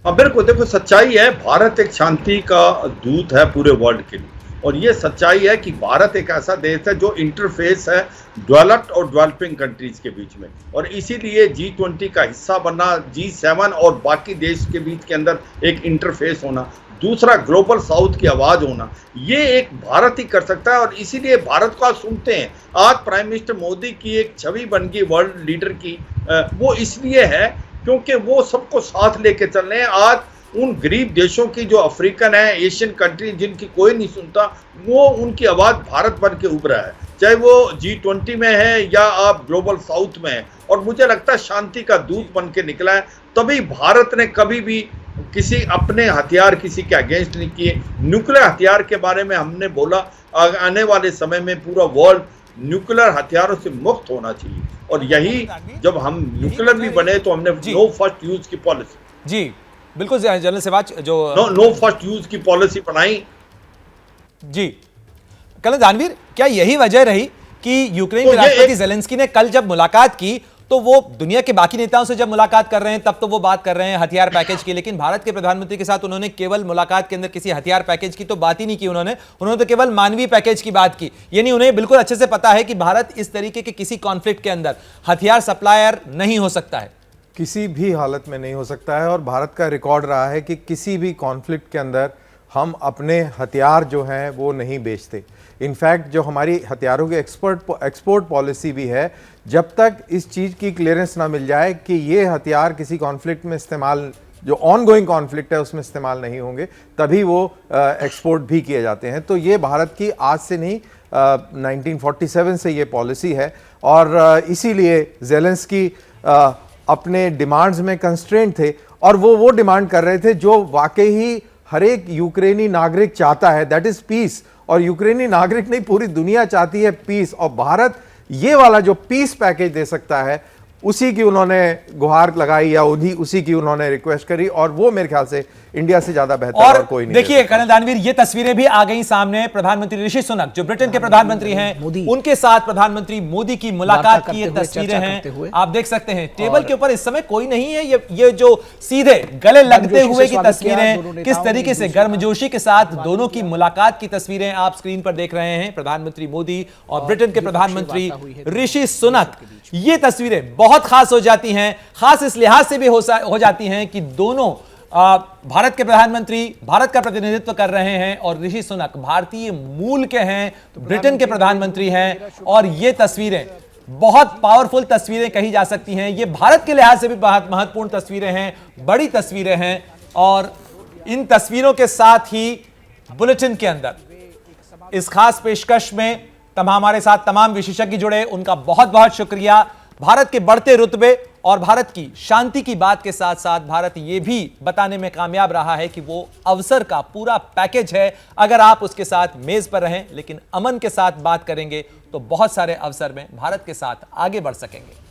S7: हाँ बिल्कुल, देखो सच्चाई है, भारत एक शांति का दूत है पूरे वर्ल्ड के लिए, और ये सच्चाई है कि भारत एक ऐसा देश है जो इंटरफेस है डेवलप्ड और डेवलपिंग कंट्रीज के बीच में, और इसीलिए G20 का हिस्सा बनना, G7 और बाकी देश के बीच के अंदर एक इंटरफेस होना, दूसरा ग्लोबल साउथ की आवाज होना, ये एक भारत ही कर सकता है। और इसीलिए भारत को आप सुनते हैं, आज प्राइम मिनिस्टर मोदी की एक छवि बन गई वर्ल्ड लीडर की, वो इसलिए है क्योंकि वो सबको साथ लेके चल रहे हैं। आज उन गरीब देशों की जो अफ्रीकन है, एशियन कंट्री जिनकी कोई नहीं सुनता, वो उनकी आवाज भारत बन के उभरा है, चाहे वो G20 में है या आप ग्लोबल साउथ में है। और मुझे लगता है शांति का दूत बन के निकला है, तभी भारत ने कभी भी किसी अपने हथियार किसी के अगेंस्ट नहीं किए। न्यूक्लियर हथियार के बारे में हमने बोला, आने वाले समय में पूरा वर्ल्ड न्यूक्लियर हथियारों से मुक्त होना चाहिए, और यही जब हम न्यूक्लियर भी बने तो हमने नो फर्स्ट यूज की पॉलिसी,
S1: जी बिल्कुल जनरल सहवाज, जो
S7: नो फर्स्ट यूज की पॉलिसी बनाई।
S1: जी कर्नल दानवीर, क्या यही वजह रही कि यूक्रेन के राष्ट्रपति ज़ेलेंस्की ने कल जब मुलाकात की तो वो दुनिया के बाकी नेताओं से जब मुलाकात कर रहे हैं तब तो वो बात कर रहे हैं हथियार पैकेज की, लेकिन भारत के प्रधानमंत्री के साथ उन्होंने केवल मुलाकात के अंदर किसी हथियार पैकेज की तो बात ही नहीं की। उन्होंने तो केवल मानवीय पैकेज की बात की। यानी उन्हें बिल्कुल अच्छे से पता है कि भारत इस तरीके के किसी कॉन्फ्लिक्ट के अंदर हथियार सप्लायर नहीं हो सकता है,
S6: किसी भी हालत में नहीं हो सकता है। और भारत का रिकॉर्ड रहा है कि किसी भी कॉन्फ्लिक्ट के अंदर हम अपने हथियार जो हैं वो नहीं बेचते। इनफैक्ट जो हमारी हथियारों की एक्सपोर्ट पॉलिसी भी है, जब तक इस चीज़ की क्लियरेंस ना मिल जाए कि ये हथियार किसी कॉन्फ्लिक्ट में इस्तेमाल, जो ऑनगोइंग कॉन्फ्लिक्ट है उसमें इस्तेमाल नहीं होंगे, तभी वो एक्सपोर्ट भी किए जाते हैं। तो ये भारत की आज से नहीं 1947 से ये पॉलिसी है, और इसीलिए ज़ेलेंस्की अपने डिमांड्स में कंस्ट्रेंट थे, और वो डिमांड कर रहे थे जो वाकई ही हर एक यूक्रेनी नागरिक चाहता है, दैट इज पीस। और यूक्रेनी नागरिक नहीं, पूरी दुनिया चाहती है पीस, और भारत ये वाला जो पीस पैकेज दे सकता है उसी की उन्होंने गुहार लगाई या उसी की उन्होंने रिक्वेस्ट करी, और वो मेरे ख्याल से इंडिया से ज्यादा बेहतर और कोई नहीं।
S1: देखिए कर्नल दानवीर, ये तस्वीरें भी आ गई सामने। प्रधानमंत्री ऋषि सुनक जो ब्रिटेन के प्रधानमंत्री हैं, उनके साथ प्रधानमंत्री मोदी की मुलाकात की ये तस्वीरें हैं। आप देख सकते हैं टेबल के ऊपर इस समय कोई नहीं है। ये जो सीधे गले लगते हुए की तस्वीरें, किस तरीके से गर्मजोशी के साथ दोनों की मुलाकात की तस्वीरें आप स्क्रीन पर देख रहे हैं, प्रधानमंत्री मोदी और ब्रिटेन के प्रधानमंत्री ऋषि सुनक। ये तस्वीरें बहुत खास हो जाती हैं, खास इस लिहाज से भी हो जाती हैं कि दोनों भारत के प्रधानमंत्री भारत का प्रतिनिधित्व कर रहे हैं, और ऋषि सुनक भारतीय मूल के हैं, ब्रिटेन के प्रधानमंत्री हैं, और ये तस्वीरें बहुत पावरफुल तस्वीरें कही जा सकती हैं। ये भारत के लिहाज से भी बहुत महत्वपूर्ण तस्वीरें हैं, बड़ी तस्वीरें हैं। और इन तस्वीरों के साथ ही बुलेटिन के अंदर इस खास पेशकश में हमारे साथ तमाम विशेषज्ञ जुड़े, उनका बहुत बहुत शुक्रिया। भारत के बढ़ते रुतबे और भारत की शांति की बात के साथ साथ भारत ये भी बताने में कामयाब रहा है कि वो अवसर का पूरा पैकेज है। अगर आप उसके साथ मेज पर रहें लेकिन अमन के साथ बात करेंगे तो बहुत सारे अवसर में भारत के साथ आगे बढ़ सकेंगे।